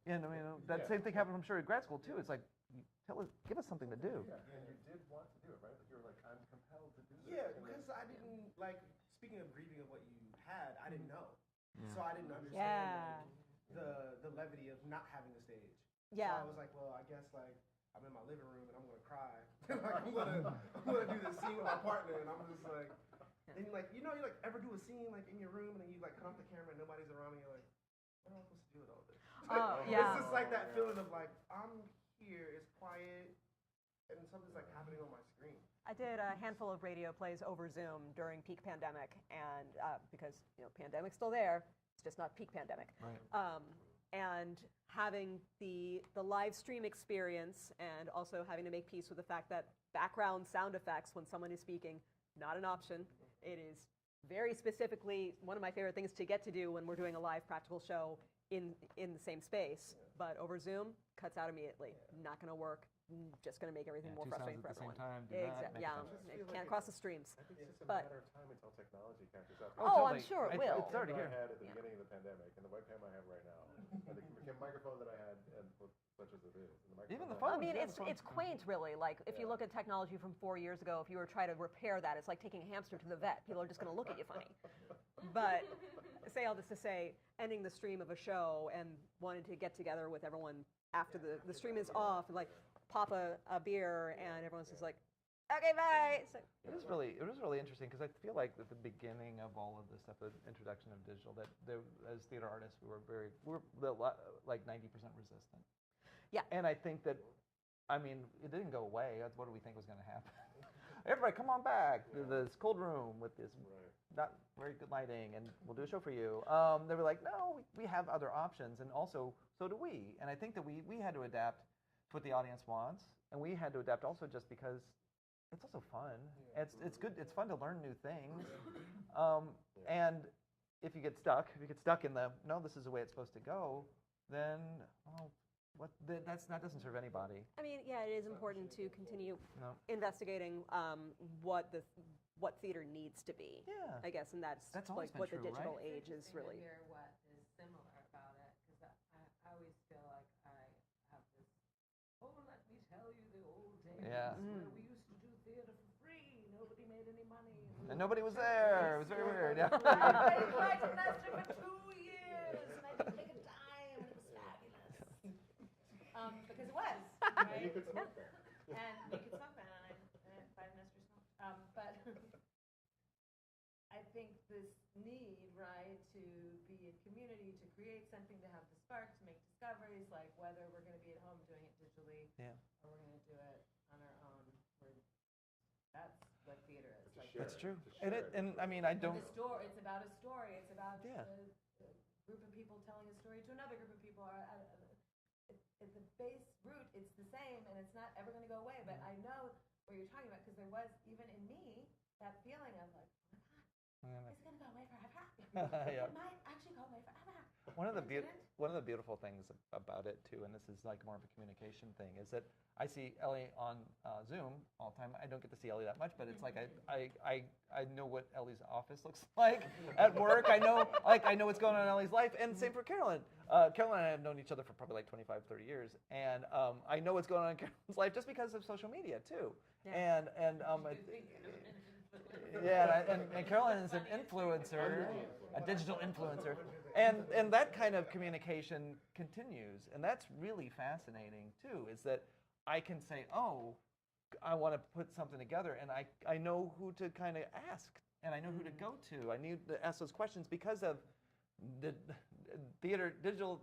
And I mean, that same thing happened, I'm sure, at grad school too. It's like, give us something to do. Yeah, and you did want to do it, right? Like you were like, I'm compelled to do this. Yeah, And because I didn't like speaking of grieving of what you had, I didn't know. So I didn't understand Yeah. the levity of not having a stage. Yeah. So I was like, well, I guess like I'm in my living room and I'm gonna cry. Like I'm gonna do this scene with my partner, and I'm just like, and like you like ever do a scene like in your room and then you like cut off the camera and nobody's around and you're like, what am I supposed to do with all this? Oh, yeah. It's just like that feeling of like I'm here, it's quiet, and something's like happening on my screen. I did a handful of radio plays over Zoom during peak pandemic, and because pandemic's still there, it's just not peak pandemic. Right. And having the live stream experience, and also having to make peace with the fact that background sound effects when someone is speaking, not an option. It is very specifically one of my favorite things to get to do when we're doing a live practical show in the same space. But over Zoom, cuts out immediately. Not going to work. Just going to make everything more two frustrating sounds for at the everyone. same time, do not make Yeah, sense. it can't cross the streams. I think it's just a But- matter of time until technology catches up. Oh, I'm totally. sure it will. It's already I here. had at the Yeah. beginning of the pandemic, and the webcam I have right now, and the microphone that I had, and such as it is, and the Even the microphone phone. I mean, yeah, it's the phone's it's quaint, really. Like, if you Yeah. look at technology from 4 years ago, if you were trying to repair that, it's like taking a hamster to the vet. People are just going to look at you funny. But say all this to say, ending the stream of a show and wanting to get together with everyone after the stream is off, and like pop a beer, and everyone's just like, okay, bye. So, It was really interesting because I feel like at the beginning of all of this stuff, the introduction of digital, that as theater artists, we were like 90% resistant. Yeah. And I think that, I mean, it didn't go away. That's what do we think was going to happen? Everybody, come on back to this cold room with this not very good lighting, and we'll do a show for you. They were like, no, we have other options, and also so do we. And I think that we had to adapt to what the audience wants, and we had to adapt also just because it's also fun. It's good. It's fun to learn new things. And if you get stuck in the no, this is the way it's supposed to go, then that doesn't serve anybody. I mean, yeah, it is important to continue No. investigating what theater needs to be. Yeah. I guess, and that's always like been what true, the digital right? age is really. Hear what is similar about it, because I always feel like I have this. Oh, let me tell you the old days Yeah. where we used to do theater for free. Nobody made any money. And nobody was there. It was very weird. Yeah. I played Clytemnestra for 2 years, and I didn't take a dime, and it was fabulous. Because it was, And you right? could smoke there. And you could smoke that, and I Clytemnestra smoked. But I think this need, right, to be in community, to create something, to have the spark, to make discoveries, like whether we're going to be at home doing it digitally, Yeah. or we're going to do it on our own. That's what theater is. Like, That's true. To share it. And I mean, I don't. the story. It's about a story. It's about Yeah. a group of people telling a story to another group of people. At the base root, it's the same, and it's not ever going to go away. But I know what you're talking about, because there was, even in me, that feeling of like, oh my God, is it going to go away forever? Yeah. It might actually go away forever. One of the Isn't it? one of the beautiful things about it too, and this is like more of a communication thing, is that I see Ellie on Zoom all the time. I don't get to see Ellie that much, but it's like I know what Ellie's office looks like at work. I know what's going on in Ellie's life, and same for Carolyn. Carolyn and I have known each other for probably like 25, 30 years, and I know what's going on in Carolyn's life just because of social media too. Yeah. And Carolyn is an influencer, a digital influencer, and that kind of communication continues, and that's really fascinating too. Is that I can say, oh, I want to put something together, and I know who to kind of ask, and I know who to go to. I need to ask those questions because of the theater digital.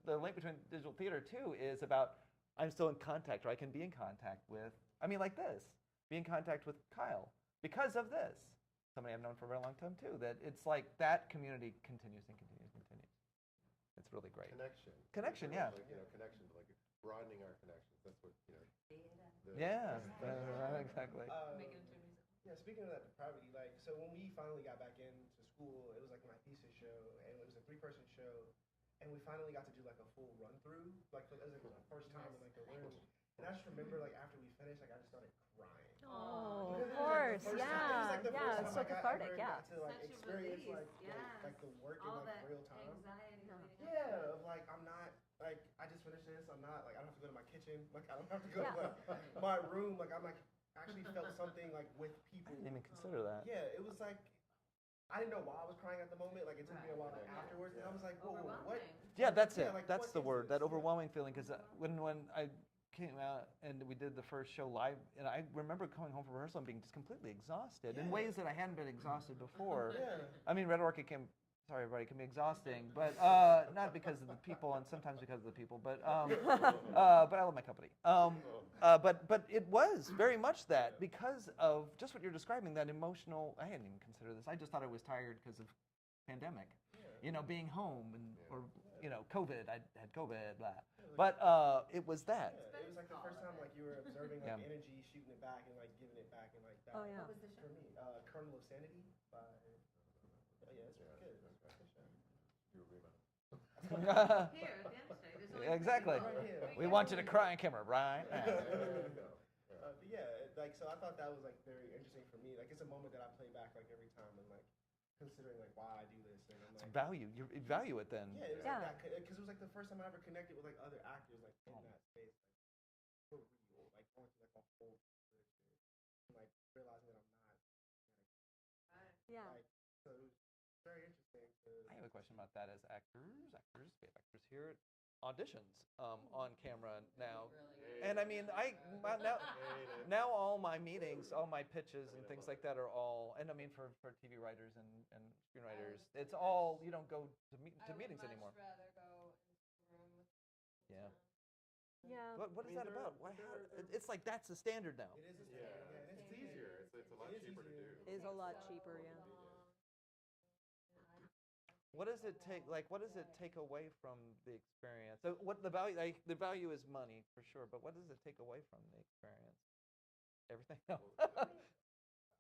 The link between digital theater too is about I'm still in contact, or I can be in contact with. I mean, like this, be in contact with Kyle because of this. Somebody I've known for a very long time too. That it's like that community continues and continues and continues. It's really great. Connection, yeah. Like, connection, like broadening our connections. That's what, Yeah, exactly. Make it into a musical. Yeah, speaking of that depravity, like, so when we finally got back into school, it was like my thesis show, and it was a 3-person show, and we finally got to do like a full run-through, like, it was like the first time in like the room. And I just remember, like, after we finished, like, I just started crying. Oh, Because of it was, like, the course, first time- yeah, it was like the yeah, first it's time, so like, I cathartic, ever yeah. got to like Such a experience release, like the work in All like that real time. anxiety Yeah. leading up Yeah, to it. of like I'm not like I just finished this. I'm not like I don't have to go to my kitchen. Like I don't have to go Yeah. to my room. Like I'm like actually felt something like with people. I didn't even consider that. Yeah, it was like I didn't know why I was crying at the moment. Like it took me a while afterwards, and I was like, whoa, what? Yeah, that's it. Yeah, like, That's what the is word. this? That overwhelming feeling. Because when I came out and we did the first show live, and I remember coming home from rehearsal and being just completely exhausted in ways that I hadn't been exhausted before. Yeah. I mean, Red Orchid can. Sorry, everybody, can be exhausting, but not because of the people, and sometimes because of the people, but I love my company. But it was very much that because of just what you're describing, that emotional. I hadn't even considered this. I just thought I was tired because of pandemic, being home or COVID. I had COVID, blah. But it was that. Yeah, it was like the first time like you were observing like Yeah. energy, shooting it back, and like giving it back, and like that. Oh, yeah. What was the show? For me, Kernel of Sanity by. Oh yeah, it's good. It's a good show. Here, at the end today, there's always Exactly. We want you to cry on camera, right? But yeah, like so I thought that was like very interesting for me. Like it's a moment that I play back like every time and like considering like why I do this and I'm It's like value. You value it then. yeah, it was Yeah. like that because it was like the first time I ever connected with like other actors like in that space like for real like going through like a whole shit and like realizing that I'm not Yeah. like so it was very interesting. I have a question about that as actors. We have actors here at auditions on camera now. And I mean, now all my meetings, all my pitches and things like that are all, and I mean for TV writers and screenwriters, it's all, you don't go to meetings anymore. I would much rather go into the room with Yeah. Yeah. What is that about? Why, it's like that's the standard now. It is a Yeah, standard, and it's easier. It's a lot cheaper to do. It is a lot cheaper, yeah. What does it take? Like, what does it take away from the experience? So, what the value? The value is money for sure, but what does it take away from the experience? Everything. No.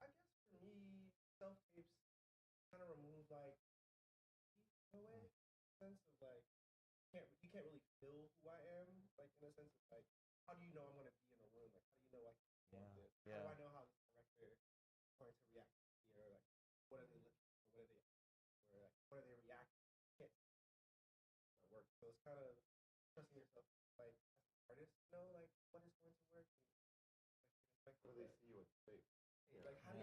I guess for me, self-tapes kind of remove like in a way, sense of like you can't really feel who I am, like in a sense of like how do you know I'm gonna be in a room? Like how do you know I can perform this? Yeah. How do I know how the director is going to react here? Like what are they looking for? What are they what are they reacting? You can't my work. So it's kind of trusting yourself like as an artist, you know, like what is going to work and like What do they see you in space? like how do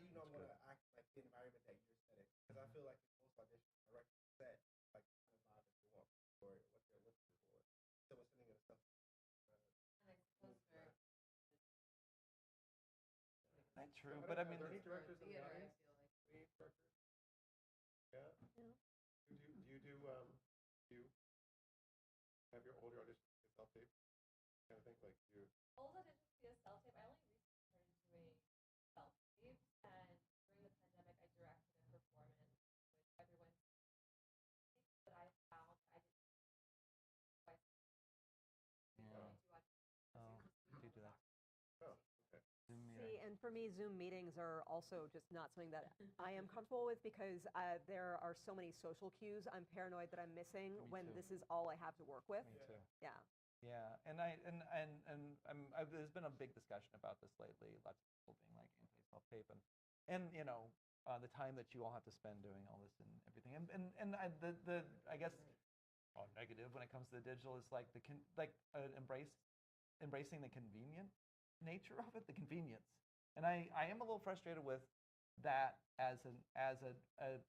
you know I'm gonna act like the environment that you're setting? Because I feel like in most auditions, directors set like the kind of vibe that they want or what they're looking for. So it's sending it stuff. And I suppose for That's true, but I mean, are there any directors in the theater, I audience? feel like Any directors? Yeah. Do you have your older auditions self tape kind of thing like you? Old auditions via self-tape. I only recently started doing self-tape, and during the pandemic, I directed a performance with everyone. But I found I didn't quite do that. Oh, okay. See, and for me, Zoom meetings are also just not something that I am comfortable with because there are so many social cues I'm paranoid that I'm missing Me when too. this is all I have to work with. Me too. Yeah. Yeah, and there's been a big discussion about this lately. Lots of people being like anti-self-tape, and the time that you all have to spend doing all this and everything, and I guess negative when it comes to the digital is like embracing the convenient nature of it, the convenience, and I am a little frustrated with that as an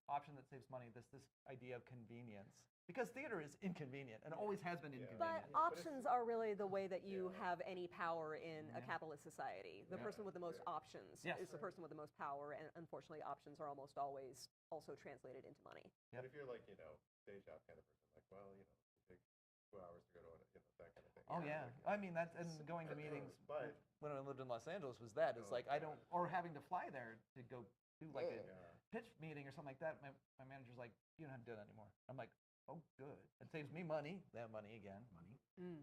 option that saves money. This idea of convenience. Because theater is inconvenient and always has been inconvenient. But options are really the way that you have any power in a capitalist society. The person with the most options is the person with the most power, and unfortunately, options are almost always also translated into money. And if you're like, stage out kind of person, like, well, it takes 2 hours to go to that kind of thing. Oh yeah, I mean that's and going to meetings. But when I lived in Los Angeles, was that? It's like I don't, or having to fly there to go do like a pitch meeting or something like that. My manager's like, you don't have to do that anymore. I'm like, oh, good. It saves me money. That money again, money.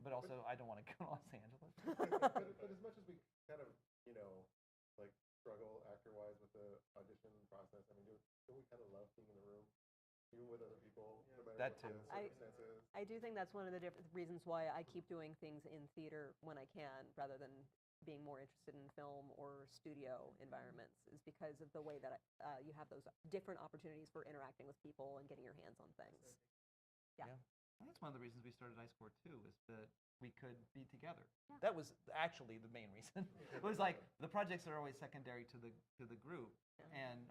But also, I don't want to go to Los Angeles. but as much as we kind of, like struggle actor-wise with the audition process, I mean, don't we kind of love being in the room, even with other people, no matter That what too. the circumstances? I do think that's one of the reasons why I keep doing things in theater when I can, rather than being more interested in film or studio environments, is because of the way that you have those different opportunities for interacting with people and getting your hands on things. Yeah. And that's one of the reasons we started Ice Core too, is that we could be together. Yeah. That was actually the main reason. It was like the projects are always secondary to the group, and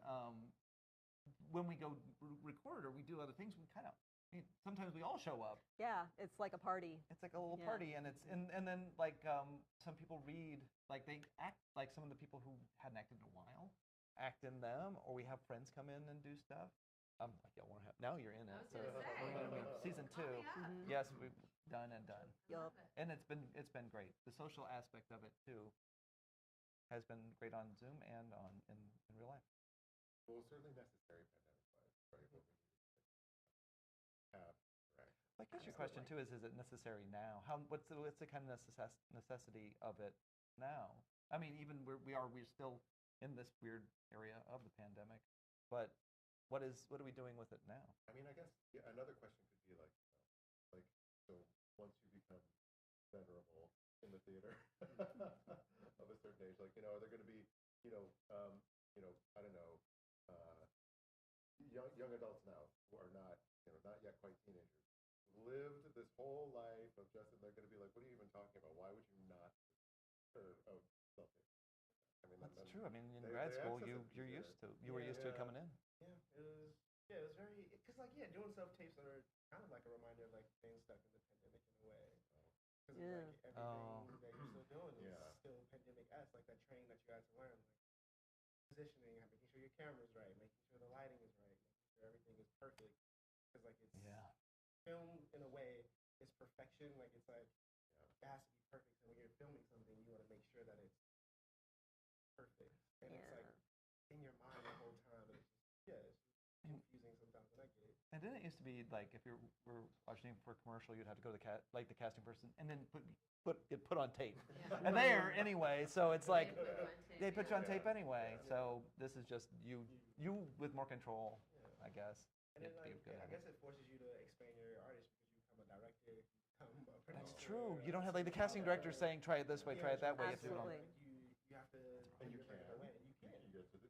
when we go record or we do other things, we kind of, sometimes we all show up. Yeah, it's like a party. It's like a little Yeah. party, and then like some people read, like they act like some of the people who hadn't acted in a while act in them, or we have friends come in and do stuff. Like y'all want to have now you're in it. I was gonna say. Season 2. Mhm. Yes, we've done. Yup. And it's been great. The social aspect of it too has been great on Zoom and in real life. Well, certainly necessary pandemic-wise, right? What we have, right? I guess your question too is it necessary now? What's the kind of necessity of it now? I mean, even we're still in this weird area of the pandemic, but what are we doing with it now? I mean, I guess another question could be like, so once you become venerable in the theater of a certain age, like, are there going to be, I don't know, young adults now who are not yet quite teenagers, lived this whole life of just, and they're going to be like, what are you even talking about? Why would you not heard of something? I mean, That's true. I mean, in grad school, you were used to it coming in. Yeah, it was very, because doing self-tapes are kind of like a reminder of like things stuck in the pandemic in a way. Because everything that you're still doing is still pandemic-esque, like that training that you guys learned, like positioning, making sure your camera's right, making sure the lighting is right, making sure everything is perfect. Because it's film in a way is perfection. Like it has to be perfect. So when you're filming something, you want to make sure that it's perfect, and it's like in your mind the whole time. It's just confusing sometimes, and I get it. And then it used to be like if you were watching for a commercial, you'd have to go to the casting person and then put on tape. And there anyway, so it's like they put you on tape anyway. So this is just you with more control, I guess. And then I guess it forces you to expand your artist because you become a director, you become a producer. That's true. You don't have like the casting director saying try it this way, try it that way. Absolutely. You have to. And you can. You can. You get to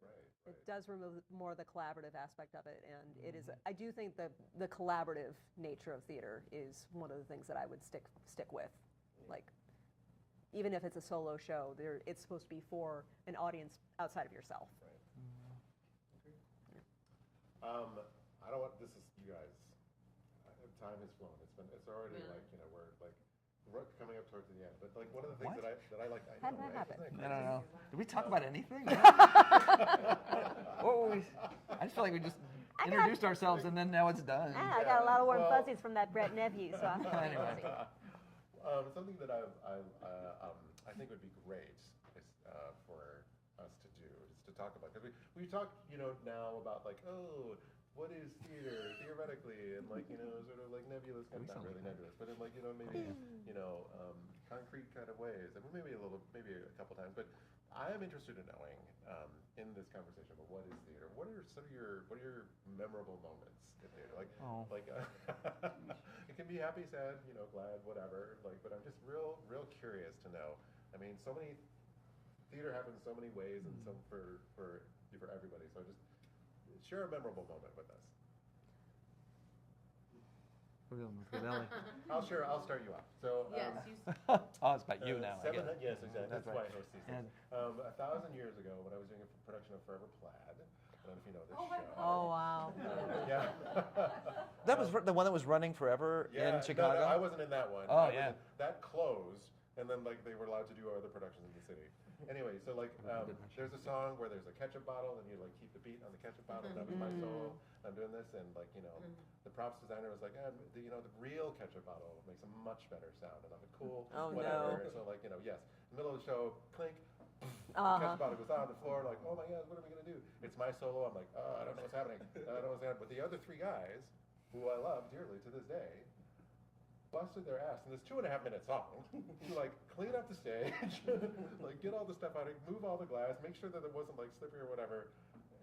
right. It does remove more of the collaborative aspect of it, and it is. I do think that the collaborative nature of theater is one of the things that I would stick with. Like, even if it's a solo show, it's supposed to be for an audience outside of yourself. Right. I don't want. This is you guys. Time has flown. It's already we're coming up towards the end. But like one of the things that I like. How did that happen? I don't know. Did we talk about anything? I just feel like we just introduced ourselves and then now it's done. I got a lot of warm fuzzies from that Brett Neveu. So Anyway. Something that I think would be great is for us to do is to talk about, because we talk now about like, what is theater theoretically, and like sort of like nebulous, kind of not really nebulous, but in like maybe concrete kind of ways, and maybe a couple times. But I am interested in knowing in this conversation about what is theater. What are your memorable moments in theater? It can be happy, sad, glad, whatever. But I'm just real curious to know. I mean, so many theater happens so many ways, and some for everybody. So just share a memorable moment with us. I'll start you off. So it's about you now. I guess. Yes, exactly. That's right. why I host these things. 1,000 years ago, when I was doing a production of Forever Plaid, I don't know if you know this show. Oh wow. Yeah. That was the one that was running forever in Chicago? No, I wasn't in that one. Oh, yeah. That closed, and then they were allowed to do other productions in the city. Anyway, so there's a song where there's a ketchup bottle, and you keep the beat on the ketchup bottle. That was my solo. I'm doing this, and the props designer was like, the real ketchup bottle makes a much better sound, and I'm like, cool, whatever. No. So yes, in the middle of the show, clink. The ketchup bottle goes on the floor, like, oh my God, what are we gonna do? It's my solo. I'm like, I don't know what's happening. But the other three guys, who I love dearly to this day, busted their ass in this 2.5-minute song to clean up the stage, get all the stuff out, move all the glass, make sure that it wasn't slippery or whatever,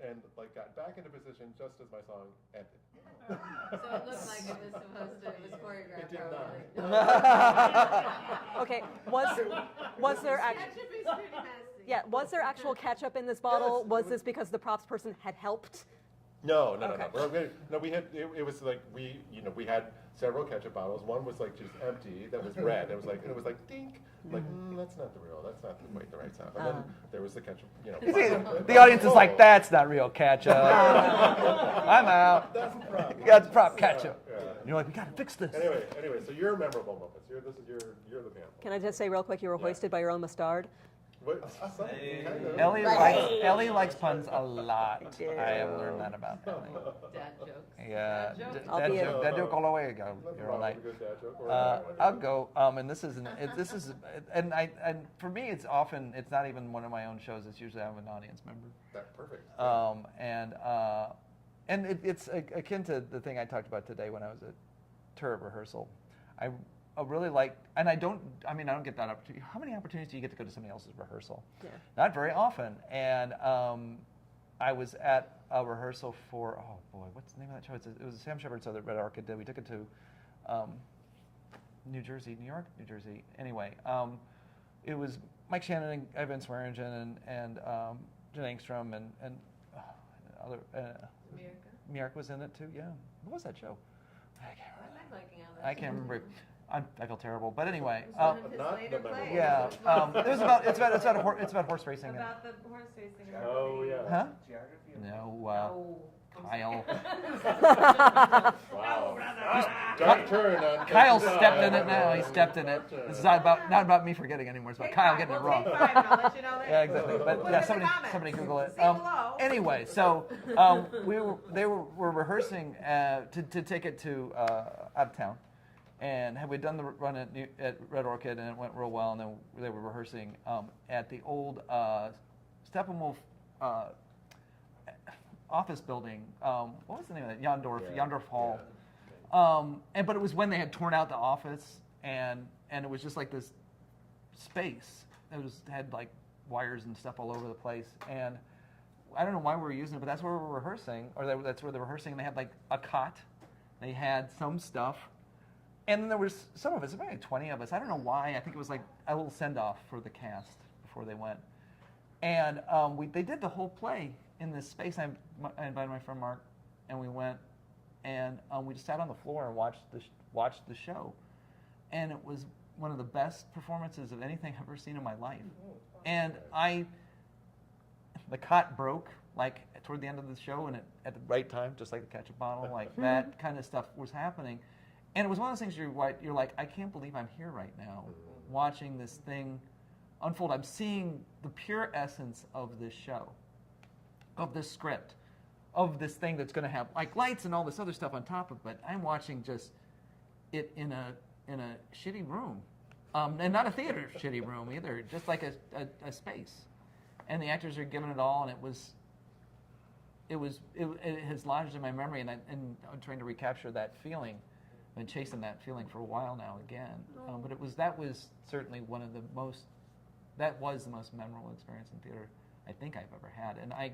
and got back into position just as my song ended. So it looked like it was supposed to. It was choreographed. It did not. Okay, was there actually? Ketchup is pretty messy. Yeah, was there actual ketchup in this bottle? Yes, was this because the props person had helped? No. Okay. No, we had, it was like, we had several ketchup bottles. One was like just empty, that was red. It was like dink. Like, that's not quite the right sound. And then there was the ketchup, The audience is like, that's not real ketchup. I'm out. That's the problem. That's prop ketchup. Yeah. And you're like, we gotta fix this. Anyway, so your memorable moments. You're the panel. Can I just say real quick, you were hoisted by your own mustard? What, something, kind of. Ellie likes puns a lot. do. I have learned that about Ellie. Dad jokes. Yeah, Dad jokes. that joke all the way ago. Nothing You're all wrong night. with a good dad joke or a bad one. I'll go. And this is and for me, it's not even one of my own shows. It's usually I'm an audience member. That's perfect. And it's akin to the thing I talked about today when I was at tour rehearsal. I really like, and I don't get that opportunity. How many opportunities do you get to go to somebody else's rehearsal? Yeah. Not very often. And I was at a rehearsal for, oh boy, what's the name of that show? It was a Sam Shepard's other Red Orchid did. We took it to New York, New Jersey. Anyway, it was Mike Shannon and Evan Swearingen and Jen Engstrom and other. Mirka was in it too. Yeah. What was that show? I can't remember. I feel terrible, but anyway. Not the memorable. Yeah, it's about horse racing. About the horse racing. Oh yeah. Huh? Geography? No, Kyle. Wow. Dark turn on Kyle stepped in it now. He stepped in it. This is not about me forgetting anymore. It's about Kyle getting it wrong. I'll let you know that. Yeah, exactly. But yeah, somebody Google it. Anyway, so they were rehearsing to take it to out of town. And we'd done the run at Red Orchid, and it went real well. And then they were rehearsing at the old Steppenwolf office building. What was the name of that? Yondorf Hall. But it was when they had torn out the office, and it was just like this space. It had like wires and stuff all over the place. And I don't know why we were using it, but that's where we were rehearsing, or that's where they were rehearsing. And they had like a cot. They had some stuff. And then there was some of us, about 20 of us. I don't know why. I think it was like a little send-off for the cast before they went. And they did the whole play in this space. I invited my friend Mark, and we went, and we just sat on the floor and watched the show. And it was one of the best performances of anything I've ever seen in my life. And the cot broke like toward the end of the show, and at the right time, just like the ketchup bottle, like that kind of stuff was happening. And it was one of those things you're like, I can't believe I'm here right now, watching this thing unfold. I'm seeing the pure essence of this show, of this script, of this thing that's going to have like lights and all this other stuff on top of it. But I'm watching just it in a shitty room, and not a theater shitty room either, just like a space. And the actors are giving it all, and it has lodged in my memory, and I'm trying to recapture that feeling. Been chasing that feeling for a while now again, but that was certainly the most memorable experience in theater I think I've ever had. And I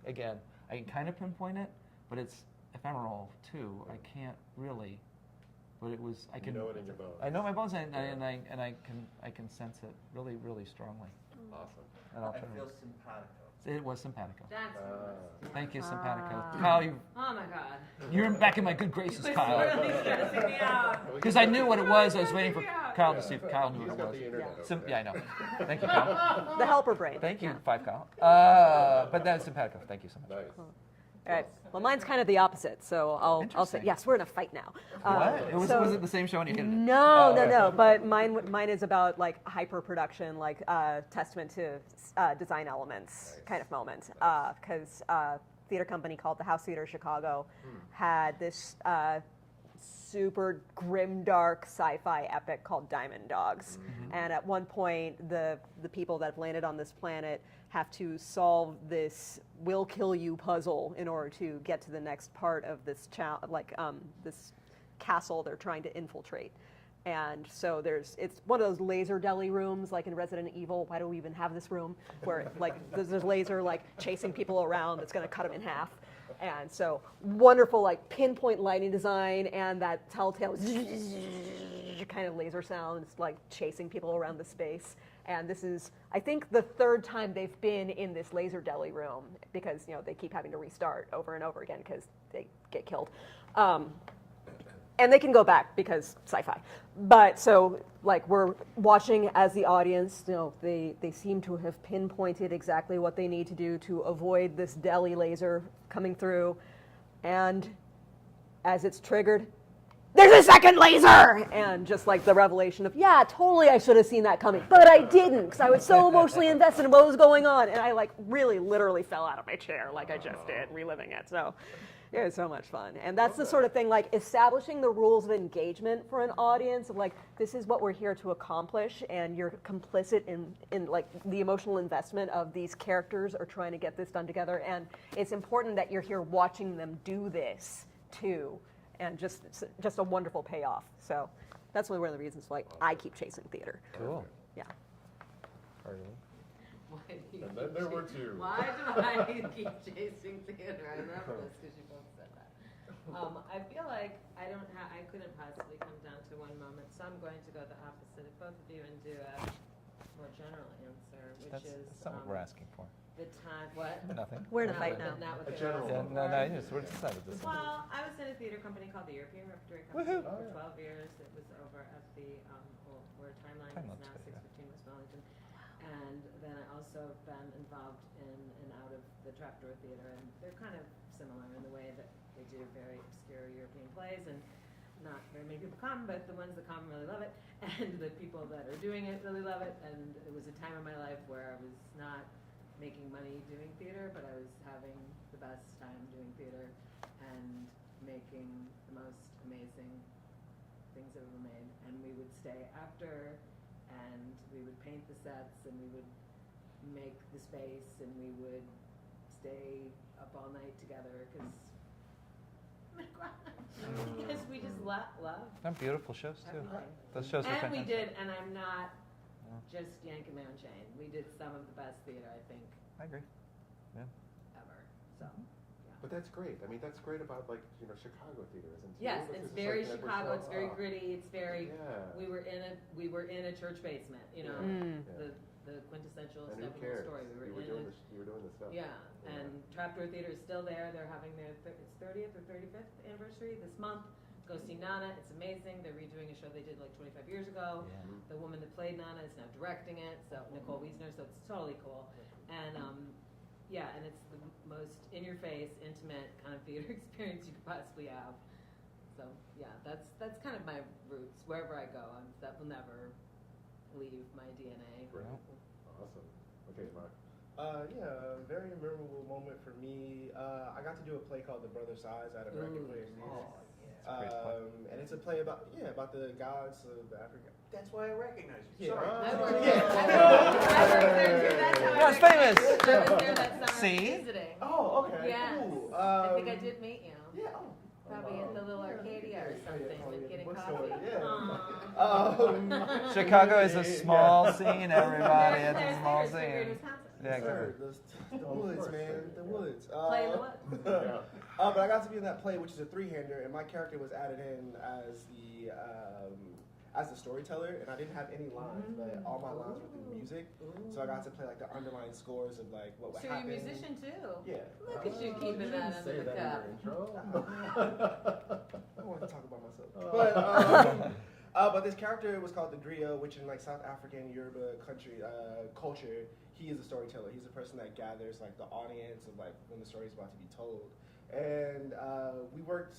can kind of pinpoint it, but it's ephemeral too. I can't really, but it was. I can. You know it in your bones. I know my bones, and I can sense it really, really strongly. Awesome. And I feel simpatico. It was simpatico. That's Thank you, simpatico. Kyle, oh my God. you're back in my good graces, Kyle. Really stressing me out. Because I knew what it was. I was waiting for Kyle to see if Kyle knew He's what it got was. the internet. over Yeah, I there. know. Thank you, Kyle. The helper brain. Thank you, 5 Kyle. But that's simpatico. Thank you so much. Nice. All right. Well, mine's kind of the opposite, so I'll say Interesting. yes. We're in a fight now. What? So- Was it the same show and you hated it? No, Oh, no, okay. no. But mine is about like hyper production, like testament to design elements kind of moment. Because theater company called the House Theater Chicago had this super grimdark sci-fi epic called Diamond Dogs. And at one point, the people that have landed on this planet have to solve this will kill you puzzle in order to get to the next part of this this castle they're trying to infiltrate. And so it's one of those laser deli rooms like in Resident Evil. Why do we even have this room where like there's laser like chasing people around that's going to cut them in half. And so wonderful like pinpoint lighting design and that telltale kind of laser sound. It's like chasing people around the space. And this is, I think, the third time they've been in this laser deli room because, you know, they keep having to restart over and over again because they get killed. And they can go back because sci-fi. But so, like, we're watching as the audience, you know, they seem to have pinpointed exactly what they need to do to avoid this deli laser coming through. And as it's triggered, there's a second laser! And just like the revelation of, yeah, totally I should have seen that coming, but I didn't because I was so emotionally invested in what was going on. And I, like, really literally fell out of my chair like I just did, reliving it. So it was so much fun. And that's the sort of thing, like, establishing the rules of engagement for an audience of, like, this is what we're here to accomplish, and you're complicit in like, the emotional investment of these characters are trying to get this done together. And it's important that you're here watching them do this, too. And just a wonderful payoff. So that's one of the reasons why I keep chasing theater. Cool. Yeah. Why do you And then there were two. Why do I keep chasing theater? I love this because you both said that. I feel like I couldn't possibly come down to one moment, so I'm going to go the opposite of both of you and do a more general answer, which That's is not what we're asking for. the time. What? Nothing. We're in a Not fight what- now. Not what A they general were one. asking for. We're decided this. Well, I was in a theater company called the European Repertory Company Woohoo. for Oh, yeah. 12 years. It was over at the where Timeline is Timeline's now, good, yeah. 615 West Wellington. And then I also have been involved in and out of the Trapdoor Theater, and they're kind of similar in the way that they do very obscure European plays, and not very many people come, but the ones that come really love it, and the people that are doing it really love it. And it was a time in my life where I was not making money doing theater, but I was having the best time doing theater and making the most amazing things I've ever made. And we would stay after, and we would paint the sets, and we would make the space, and we would stay up all night together because we just love. They're beautiful shows too. everything. Those shows were And we fantastic. did, and I'm not Yeah. just yanking my own chain. We did some of the best theater, I think, I agree. Yeah. ever. So, But that's great. I mean, that's great about, like, you know, Chicago theater, isn't it? yes, Because it's just very like, Chicago. so- It's very oh, gritty. It's very. Yeah. We were in a church basement. You know, Yeah. the quintessential And who Steppenwolf cares? story. We You were were in doing a. you were doing the stuff. Yeah, and Trapdoor Theater is still there. They're having their it's 30th or 35th anniversary this month. Go see Nana. It's amazing. They're redoing a show they did like 25 years ago. Yeah. The woman that played Nana is now directing it, so Nicole Wiesner. So it's totally cool. And yeah, and it's the most in-your-face, intimate kind of theater experience you could possibly have. So yeah, that's kind of my roots. Wherever I go, that will never leave my DNA. Great. Awesome. Okay, Mark. Yeah, a very memorable moment for me. I got to do a play called The Brother Size at American Players Theater. It's a great play. And it's a play about the gods of Africa. That's why I recognize you. Yeah. Sorry. I worked Yeah. I worked there too. That's how You're I famous. I was there that summer See? visiting. Oh, okay, Yes. cool. I think I did meet you. Yeah. Oh. Probably at the little Arcadia or something, with getting coffee. Yeah. Aw. Chicago is a small scene, everybody. It's a There's small theaters here in scene. Wisconsin. Yeah, exactly. The woods, man. The woods. Play in the woods. But I got to be in that play, which is a three-hander, and my character was added in as the storyteller, and I didn't have any lines, but all my lines were through music. So I got to play like the underlying scores of like what would So you're a happen. musician too? Yeah. Look at you keeping that under Say the that cup. in your intro. I don't want to talk about myself. But this character was called the griot, which in like South African Yoruba culture, he is a storyteller. He's the person that gathers like the audience of like when the story is about to be told. And we worked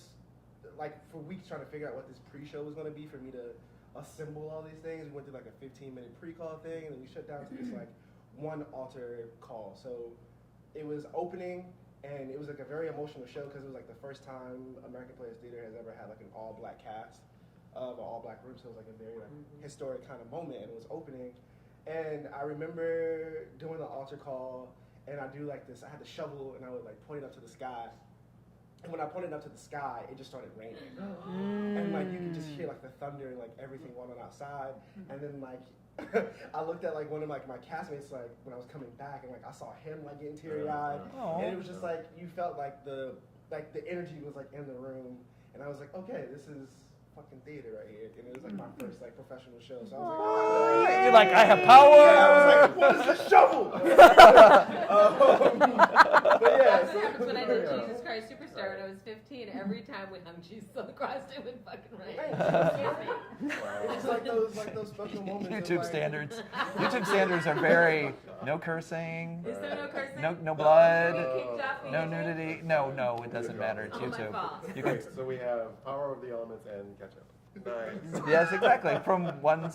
like for weeks trying to figure out what this pre-show was going to be for me to assemble all these things. We went through like a 15-minute pre-call thing, and then we shut down to just like one altar call. So it was opening, and it was like a very emotional show because it was like the first time American Players Theater has ever had like an all-black cast of an all-black group. So it was like a very like historic kind of moment, and it was opening. And I remember doing the altar call, and I do like this. I had the shovel, and I would like point it up to the sky. And when I pointed up to the sky, it just started raining. And like you could just hear like the thunder and like everything going on outside. And then like I looked at like one of like my castmates like when I was coming back, and like I saw him like getting teary-eyed. And it was just like you felt like the energy was like in the room. And I was like, okay, this is fucking theater right here. And it was like my first like professional show. So I was like, You're like, I have power. yeah, I was like, what is this shovel? But yeah, That's what happens when I did Jesus Christ Superstar when I was 15. Every time we hung Jesus on the cross, it would fucking rain. It's like those special moments. of, YouTube like, standards. YouTube standards are very no cursing, Is there no cursing? no blood, Kicked off no immediately? nudity. No, it doesn't matter. It's Oh, my YouTube. fault. You can, Great, so we have Power of the Elements and Ketchup. Nice. yes, exactly. From one, they've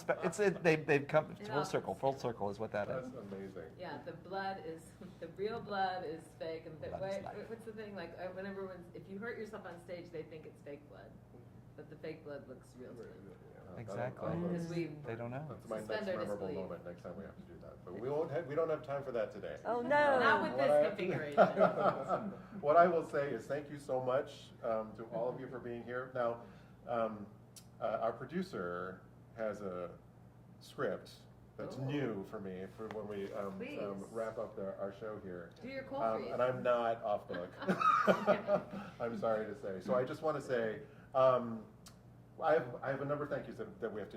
come It full all- circle. Full circle is what that is. That's amazing. Yeah, the blood is, the real blood is fake. And Blood is life. what's the thing? Like, when everyone's, if you hurt yourself on stage, they think it's fake blood. But the fake blood looks real to them. Exactly. Because we, They don't know. That's my Suspend next our memorable disbelief. moment. Next time we have to do that, but we don't have time for that today. Oh, no. not with What I this have to- configuration. What I will say is thank you so much to all of you for being here. Now, our producer has a script that's Ooh. new for me for when we Please. wrap up our show here. Do your cold freeze. And I'm not off book. I'm sorry to say. So I just want to say, I have a number of thank yous that we have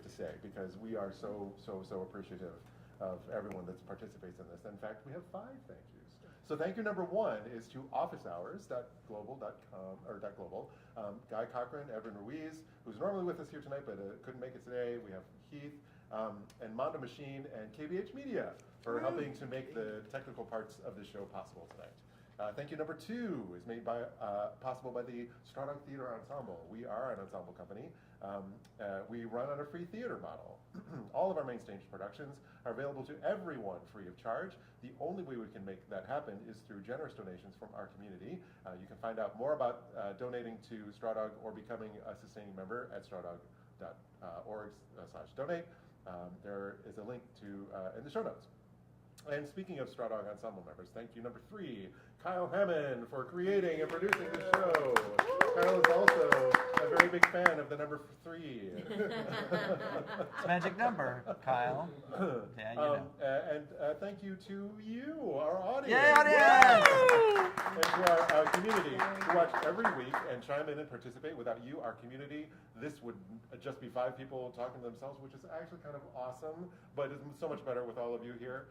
to say because we are so appreciative of everyone that participates in this. In fact, we have 5 thank yous. So thank you number 1 is to officehours.global.com or .global. Guy Cochran, Evan Ruiz, who's normally with us here tonight but couldn't make it today. We have Heath and Mondo Machine and KBH Media for helping to make the technical parts of the show possible tonight. Thank you number 2 is made possible by the Steinberg Theater Ensemble. We are an ensemble company. We run on a free theater model. All of our main stage productions are available to everyone free of charge. The only way we can make that happen is through generous donations from our community. You can find out more about donating to Strawdog or becoming a sustaining member at strawdog.org/donate. There is a link to in the show notes. And speaking of Strawdog Ensemble members, thank you number 3, Kyle Hammond, for creating and producing the show. Kyle is also a very big fan of the number 3. It's a magic number, Kyle. Yeah, you know. And thank you to you, our audience. Yay, audience! And to our community who watch every week and chime in and participate. Without you, our community, this would just be 5 people talking to themselves, which is actually kind of awesome, but it's so much better with all of you here.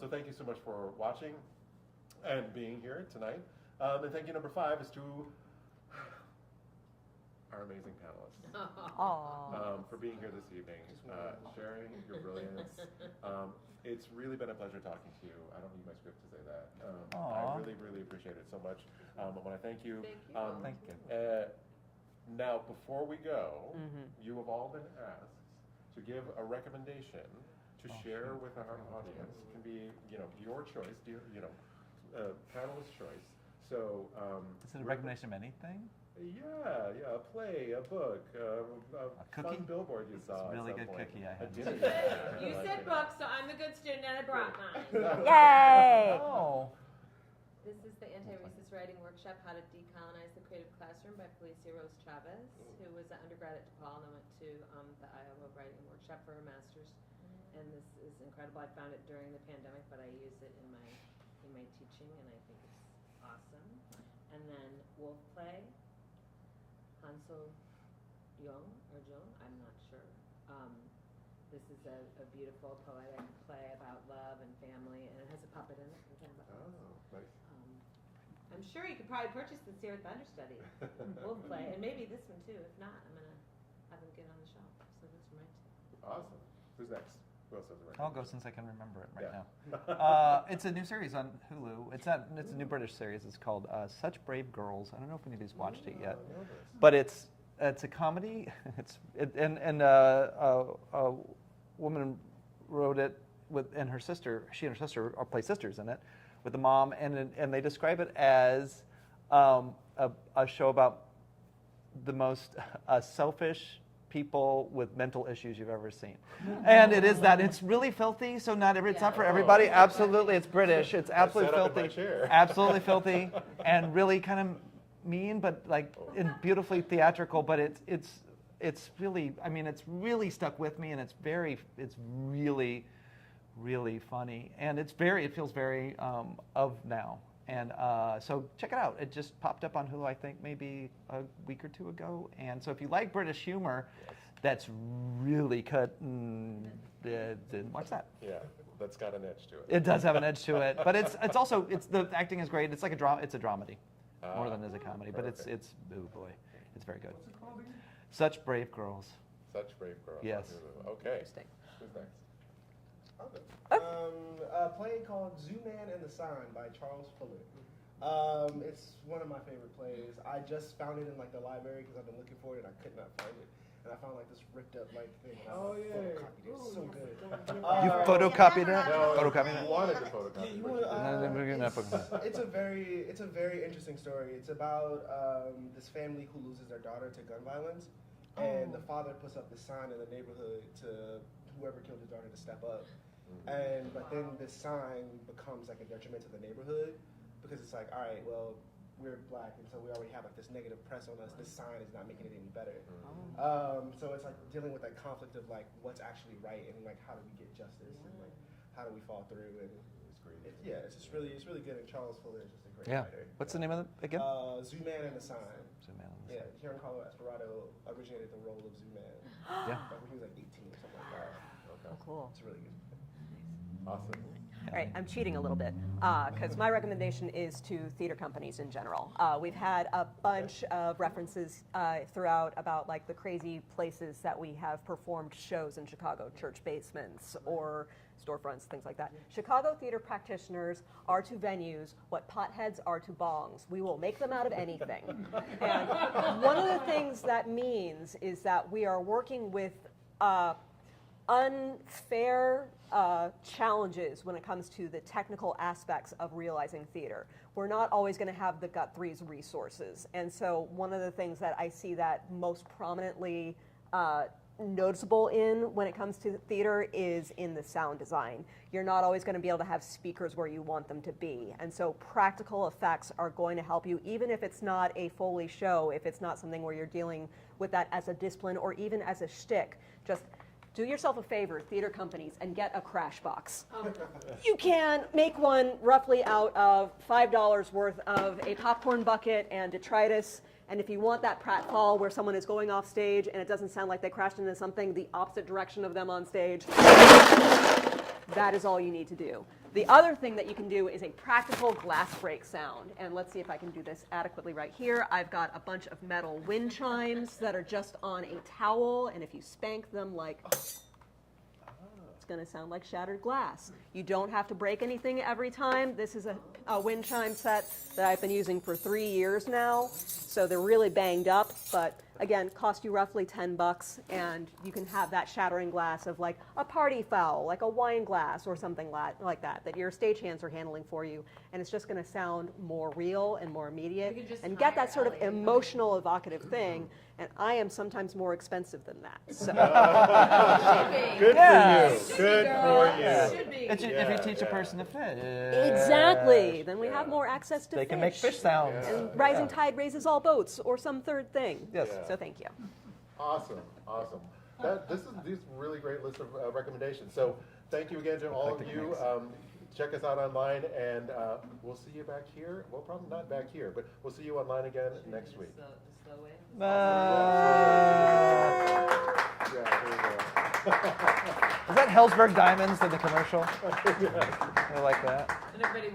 So thank you so much for watching and being here tonight. And thank you number 5 is to our amazing panelists. For being here this evening, sharing your brilliance. It's really been a pleasure talking to you. I don't need my script to say that. I really appreciate it so much. I want to thank you. Thank you. Now, before we go, you have all been asked to give a recommendation to share with our audience. It can be, your choice, panelist choice. So, Is it a recommendation of anything? Yeah, a play, a book, a cookie? fun billboard you saw. It's a really at some good point. cookie I A had. dinner. You said books, so I'm the good student and I brought mine. Yay! Oh. This is the Anti-Racist Writing Workshop, How to Decolonize the Creative Classroom by Felicia Rose Chavez, who was an undergrad at DePaul and went to the Iowa Writing Workshop for her master's. And this is incredible. I found it during the pandemic, but I use it in my teaching, and I think it's awesome. And then Wolf Play, Hansel Jung, I'm not sure. This is a beautiful poetic play about love and family, and it has a puppet in it. Oh, nice. I'm sure you could probably purchase this here at the understudy. Wolf Play, and maybe this one too. If not, I'm going to have them get on the shelf. So this for my too. Awesome. Who's next? Who else has a I'll recommendation? go since I can remember it right Yeah. now. It's a new series on Hulu. It's a new British series. It's called Such Brave Girls. I don't know if anybody's watched it yet, but it's a comedy. A woman wrote it and her sister. She and her sister play sisters in it with the mom, and they describe it as a show about the most selfish people with mental issues you've ever seen. And it is that. It's really filthy, so it's not for everybody. Absolutely, it's British. It's absolutely sat up in my filthy. chair. Absolutely filthy, and really kind of mean, but beautifully theatrical. But it's really, it's really stuck with me, and it's really, really funny, and it feels very of now. And so check it out. It just popped up on Hulu, I think, maybe a week or two ago. And so if you like British humor, that's really cut. Watch that. Yeah, that's got an edge to it. It does have an edge to it, but it's also the acting is great. It's like a drama. It's a dramedy more than it is a comedy. But it's oh boy, it's very good. What's it called again? Such Brave Girls. Such Brave Girls. Yes. Okay. Interesting. Who's next? A play called Zooman and the Sign by Charles Fuller. It's one of my favorite plays. I just found it in like the library because I've been looking for it and I could not find it. And I found like this ripped up like thing. Oh, yeah. Photocopied it. It's so good. You photocopied it? No, Photocopied you it? wanted to photocopy. It's a very interesting story. It's about this family who loses their daughter to gun violence, and the father puts up this sign in the neighborhood to whoever killed his daughter to step up. But then this sign becomes like a detriment to the neighborhood because it's like, all right, well, we're black, and so we already have like this negative press on us. This sign is not making it any better. So it's like dealing with that conflict of like what's actually right and like how do we get justice and like how do we fall through and it's just really good. And Charles Fuller is just a great writer. What's the name of it again? Zooman and the Sign. Zooman and the Yeah, Sign. here in Colorado, Esperado originated the role of Zooman. Yeah. Like when he was like 18 or something like that. Okay. Oh, cool. It's really good. Awesome. All right, I'm cheating a little bit because my recommendation is to theater companies in general. We've had a bunch of references throughout about like the crazy places that we have performed shows in Chicago, church basements or storefronts, things like that. Chicago theater practitioners are to venues what potheads are to bongs. We will make them out of anything. And one of the things that means is that we are working with unfair challenges when it comes to the technical aspects of realizing theater. We're not always going to have the Gut3's resources. And so one of the things that I see that most prominently noticeable in when it comes to theater is in the sound design. You're not always going to be able to have speakers where you want them to be. And so practical effects are going to help you, even if it's not a Foley show, if it's not something where you're dealing with that as a discipline or even as a shtick. Just do yourself a favor, theater companies, and get a crash box. You can make one roughly out of $5 worth of a popcorn bucket and detritus. And if you want that pratfall where someone is going off stage and it doesn't sound like they crashed into something the opposite direction of them on stage, that is all you need to do. The other thing that you can do is a practical glass break sound. And let's see if I can do this adequately right here. I've got a bunch of metal wind chimes that are just on a towel. And if you spank them like, it's going to sound like shattered glass. You don't have to break anything every time. This is a wind chime set that I've been using for 3 years now. So they're really banged up, but again, cost you roughly $10, and you can have that shattering glass of like a party foul, like a wine glass or something like that, that your stagehands are handling for you, and it's just going to sound more real and more immediate, and get that sort of emotional, evocative thing. And I am sometimes more expensive than that. So. Good for you. Good for you. Should be. If you teach a person to fish. Exactly. Then we have more access to They fish. can make fish sounds. And rising tide raises all boats, or some third thing. Yes. Yeah. So thank you. Awesome. This is really great list of recommendations. So thank you again to all of you. Check us out online, and we'll see you back here. Well, probably not back here, but we'll see you online again next week. The slow way. Yeah, there you go. Is that Hellsberg Diamonds in the commercial? I like that. And everybody